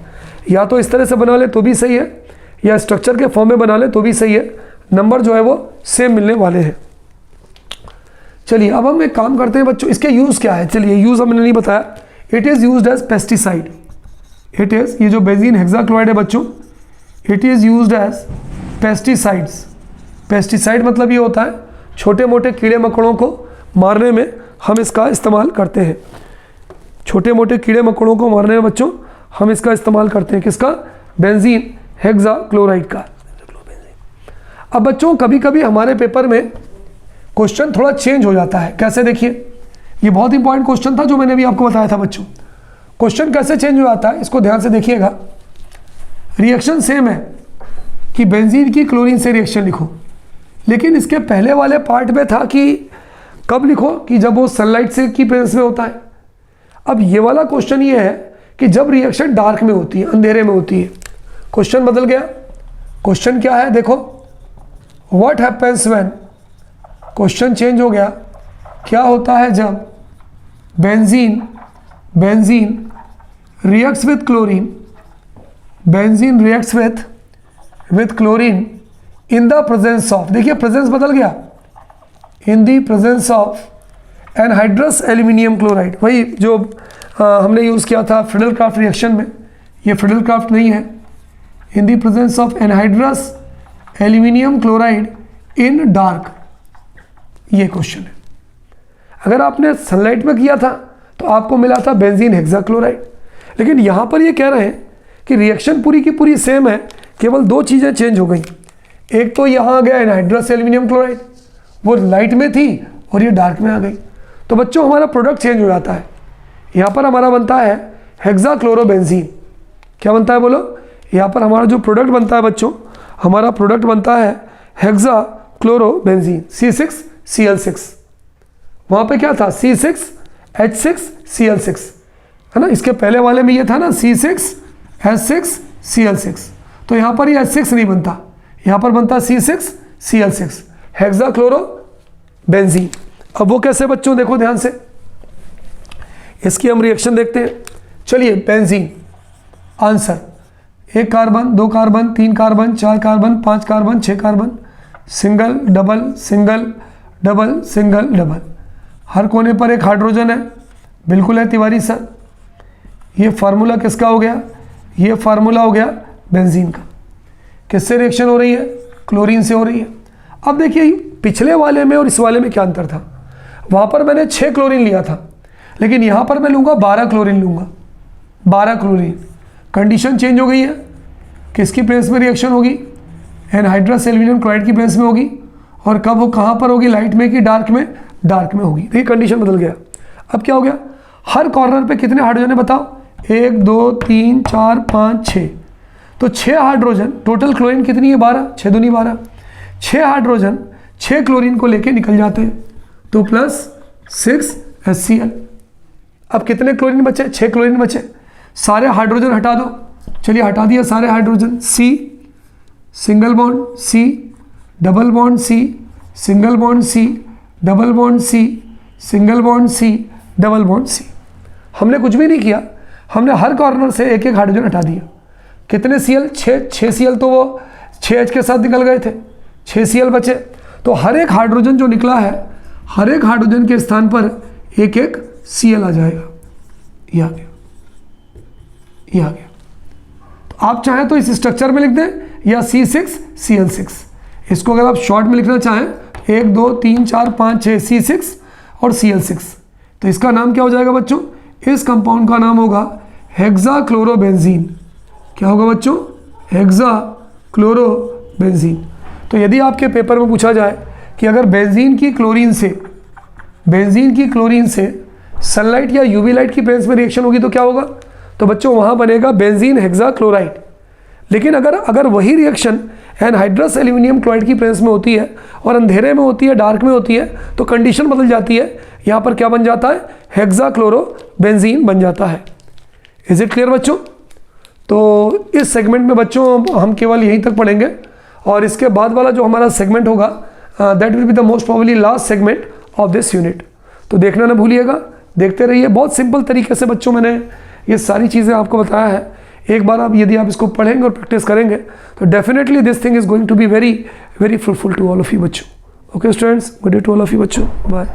या तो इस तरह से बना ले तो भी सही है, या स्ट्रक्चर के फॉर्म में बना ले तो भी सही है, नंबर जो है वो सेम मिलने वाले हैं। चलिए अब हम एक काम करते हैं बच्चों, इसके यूज़ क्या है। चलिए यूज़ हमने नहीं बताया। It is used as pesticide. It is, ये जो बेंजीन हेक्साक्लोराइड है बच्चों, it is used as pesticides. Pesticide मतलब ये होता है छोटे मोटे कीड़े मकोड़ों को मारने में हम इसका इस्तेमाल करते हैं। छोटे मोटे कीड़े मकोड़ों को मारने में बच्चों हम इसका इस्तेमाल करते हैं। किसका? बेंजीन हेक्साक्लोराइड का। अब बच्चों कभी कभी हमारे पेपर में क्वेश्चन थोड़ा चेंज हो जाता है। कैसे? देखिए ये बहुत इंपॉर्टेंट क्वेश्चन था जो मैंने अभी आपको बताया था बच्चों। क्वेश्चन कैसे चेंज हो जाता है इसको ध्यान से देखिएगा। रिएक्शन सेम है कि बेंजीन की क्लोरीन से रिएक्शन लिखो, लेकिन इसके पहले वाले पार्ट में था कि कब लिखो कि जब वो सनलाइट से की प्रेजेंस में होता है। अब ये वाला क्वेश्चन ये है कि जब रिएक्शन डार्क में होती है, अंधेरे में होती है। क्वेश्चन बदल गया। क्वेश्चन क्या है देखो, what happens when, question change हो गया। क्या होता है जब benzene reacts with chlorine, benzene reacts with chlorine in the presence of, देखिए प्रेजेंस बदल गया, इन the presence of anhydrous aluminium chloride. वही जो हमने यूज़ किया था फ्रीडल-क्राफ्ट रिएक्शन में, ये फ्रीडल-क्राफ्ट नहीं है। इन the presence of anhydrous aluminium chloride in dark, ये क्वेश्चन है। अगर आपने सनलाइट में किया था तो आपको मिला था बेंजीन हेक्साक्लोराइड, लेकिन यहाँ पर ये कह रहे हैं कि रिएक्शन पूरी की पूरी सेम है, केवल दो चीज़ें चेंज हो गई। एक तो यहाँ आ गया एनहाइड्रस एल्यूमिनियम क्लोराइड, वो लाइट में थी और ये डार्क में आ गई। तो बच्चों हमारा प्रोडक्ट चेंज हो जाता है। यहाँ पर हमारा बनता है हेक्साक्लोरोबेंजीन। क्या बनता है बोलो? यहाँ पर हमारा जो प्रोडक्ट बनता है बच्चों, हमारा प्रोडक्ट बनता है हेक्साक्लोरोबेंजीन C6Cl6। वहाँ पे क्या था? C6H6Cl6 है ना। इसके पहले वाले में ये था ना C6H6Cl6। तो यहाँ पर ये H6 नहीं बनता, यहाँ पर बनता C6Cl6 हेक्साक्लोरोबेंजीन। अब वो कैसे बच्चों, देखो ध्यान से, इसकी हम रिएक्शन देखते हैं। चलिए benzene, answer 1 carbon 2 carbon 3 carbon 4 carbon 5 carbon 6 carbon, single double single double single double, हर कोने पर एक हाइड्रोजन है। बिल्कुल है तिवारी सर। ये फार्मूला किसका हो गया? ये फार्मूला हो गया बेंजीन का। किससे रिएक्शन हो रही है? क्लोरीन से हो रही है। अब देखिए पिछले वाले में और इस वाले में क्या अंतर था। वहाँ पर मैंने 6 क्लोरीन लिया था, लेकिन यहाँ पर मैं लूँगा 12 क्लोरीन लूँगा। 12 क्लोरीन, कंडीशन चेंज हो गई है। किसकी प्रेजेंस में रिएक्शन होगी? एनहाइड्रस एल्यूमिनियम क्लोराइड की प्रेजेंस में होगी। और कब वो कहाँ पर होगी? लाइट में कि डार्क में? डार्क में होगी। देखिए कंडीशन बदल गया। अब क्या हो गया? हर कॉर्नर पे कितने हाइड्रोजन है बताओ? 1 2 3 4 5 6। तो 6 हाइड्रोजन, टोटल क्लोरीन कितनी है? 12, 6 दूनी 12। 6 हाइड्रोजन 6 क्लोरीन को लेके निकल जाते हैं, तो प्लस 6 HCl। अब कितने क्लोरीन बचे? 6 क्लोरीन बचे। सारे हाइड्रोजन हटा दो। चलिए हटा दिया सारे hydrogen. C single bond C, double bond C, single bond C, double bond C, single bond C, double bond C। हमने कुछ भी नहीं किया, हमने हर कॉर्नर से एक एक हाइड्रोजन हटा दिया। कितने Cl? 6 Cl, तो वो 6H के साथ निकल गए थे, 6 Cl बचे। तो हर एक हाइड्रोजन जो निकला है, हर एक हाइड्रोजन के स्थान पर एक एक Cl आ जाएगा। ये आ गया, ये आ गया। तो आप चाहें तो इस स्ट्रक्चर में लिख दें या C6Cl6। इसको अगर आप शॉर्ट में लिखना चाहें 1 2 3 4 5 6 C6 और Cl6, तो इसका नाम क्या हो जाएगा बच्चों? इस कंपाउंड का नाम होगा हेक्साक्लोरोबेंजीन। क्या होगा बच्चों? हेक्साक्लोरोबेंजीन। तो यदि आपके पेपर में पूछा जाए कि अगर बेंजीन की क्लोरीन से सनलाइट या यूवी लाइट की प्रेजेंस में रिएक्शन होगी तो क्या होगा? तो बच्चों वहाँ बनेगा बेंजीन हेक्साक्लोराइड। लेकिन अगर वही रिएक्शन एनहाइड्रस एल्यूमिनियम क्लोराइड की प्रेजेंस में होती है और अंधेरे में होती है, डार्क में होती है, तो कंडीशन बदल जाती है। यहाँ पर क्या बन जाता है? हेक्साक्लोरोबेंजीन बन जाता है। इज इट क्लियर बच्चों? तो इस सेगमेंट में बच्चों हम केवल यहीं तक पढ़ेंगे, और इसके बाद वाला जो हमारा सेगमेंट होगा that will be the most probably last segment of this unit. तो देखना ना भूलिएगा, देखते रहिए। बहुत सिंपल तरीके से बच्चों मैंने ये सारी चीज़ें आपको बताया है। एक बार आप यदि आप इसको पढ़ेंगे और प्रैक्टिस करेंगे तो definitely this thing is going to be very very fruitful to all of you बच्चों। Okay students, good day to all of you बच्चों, बाय।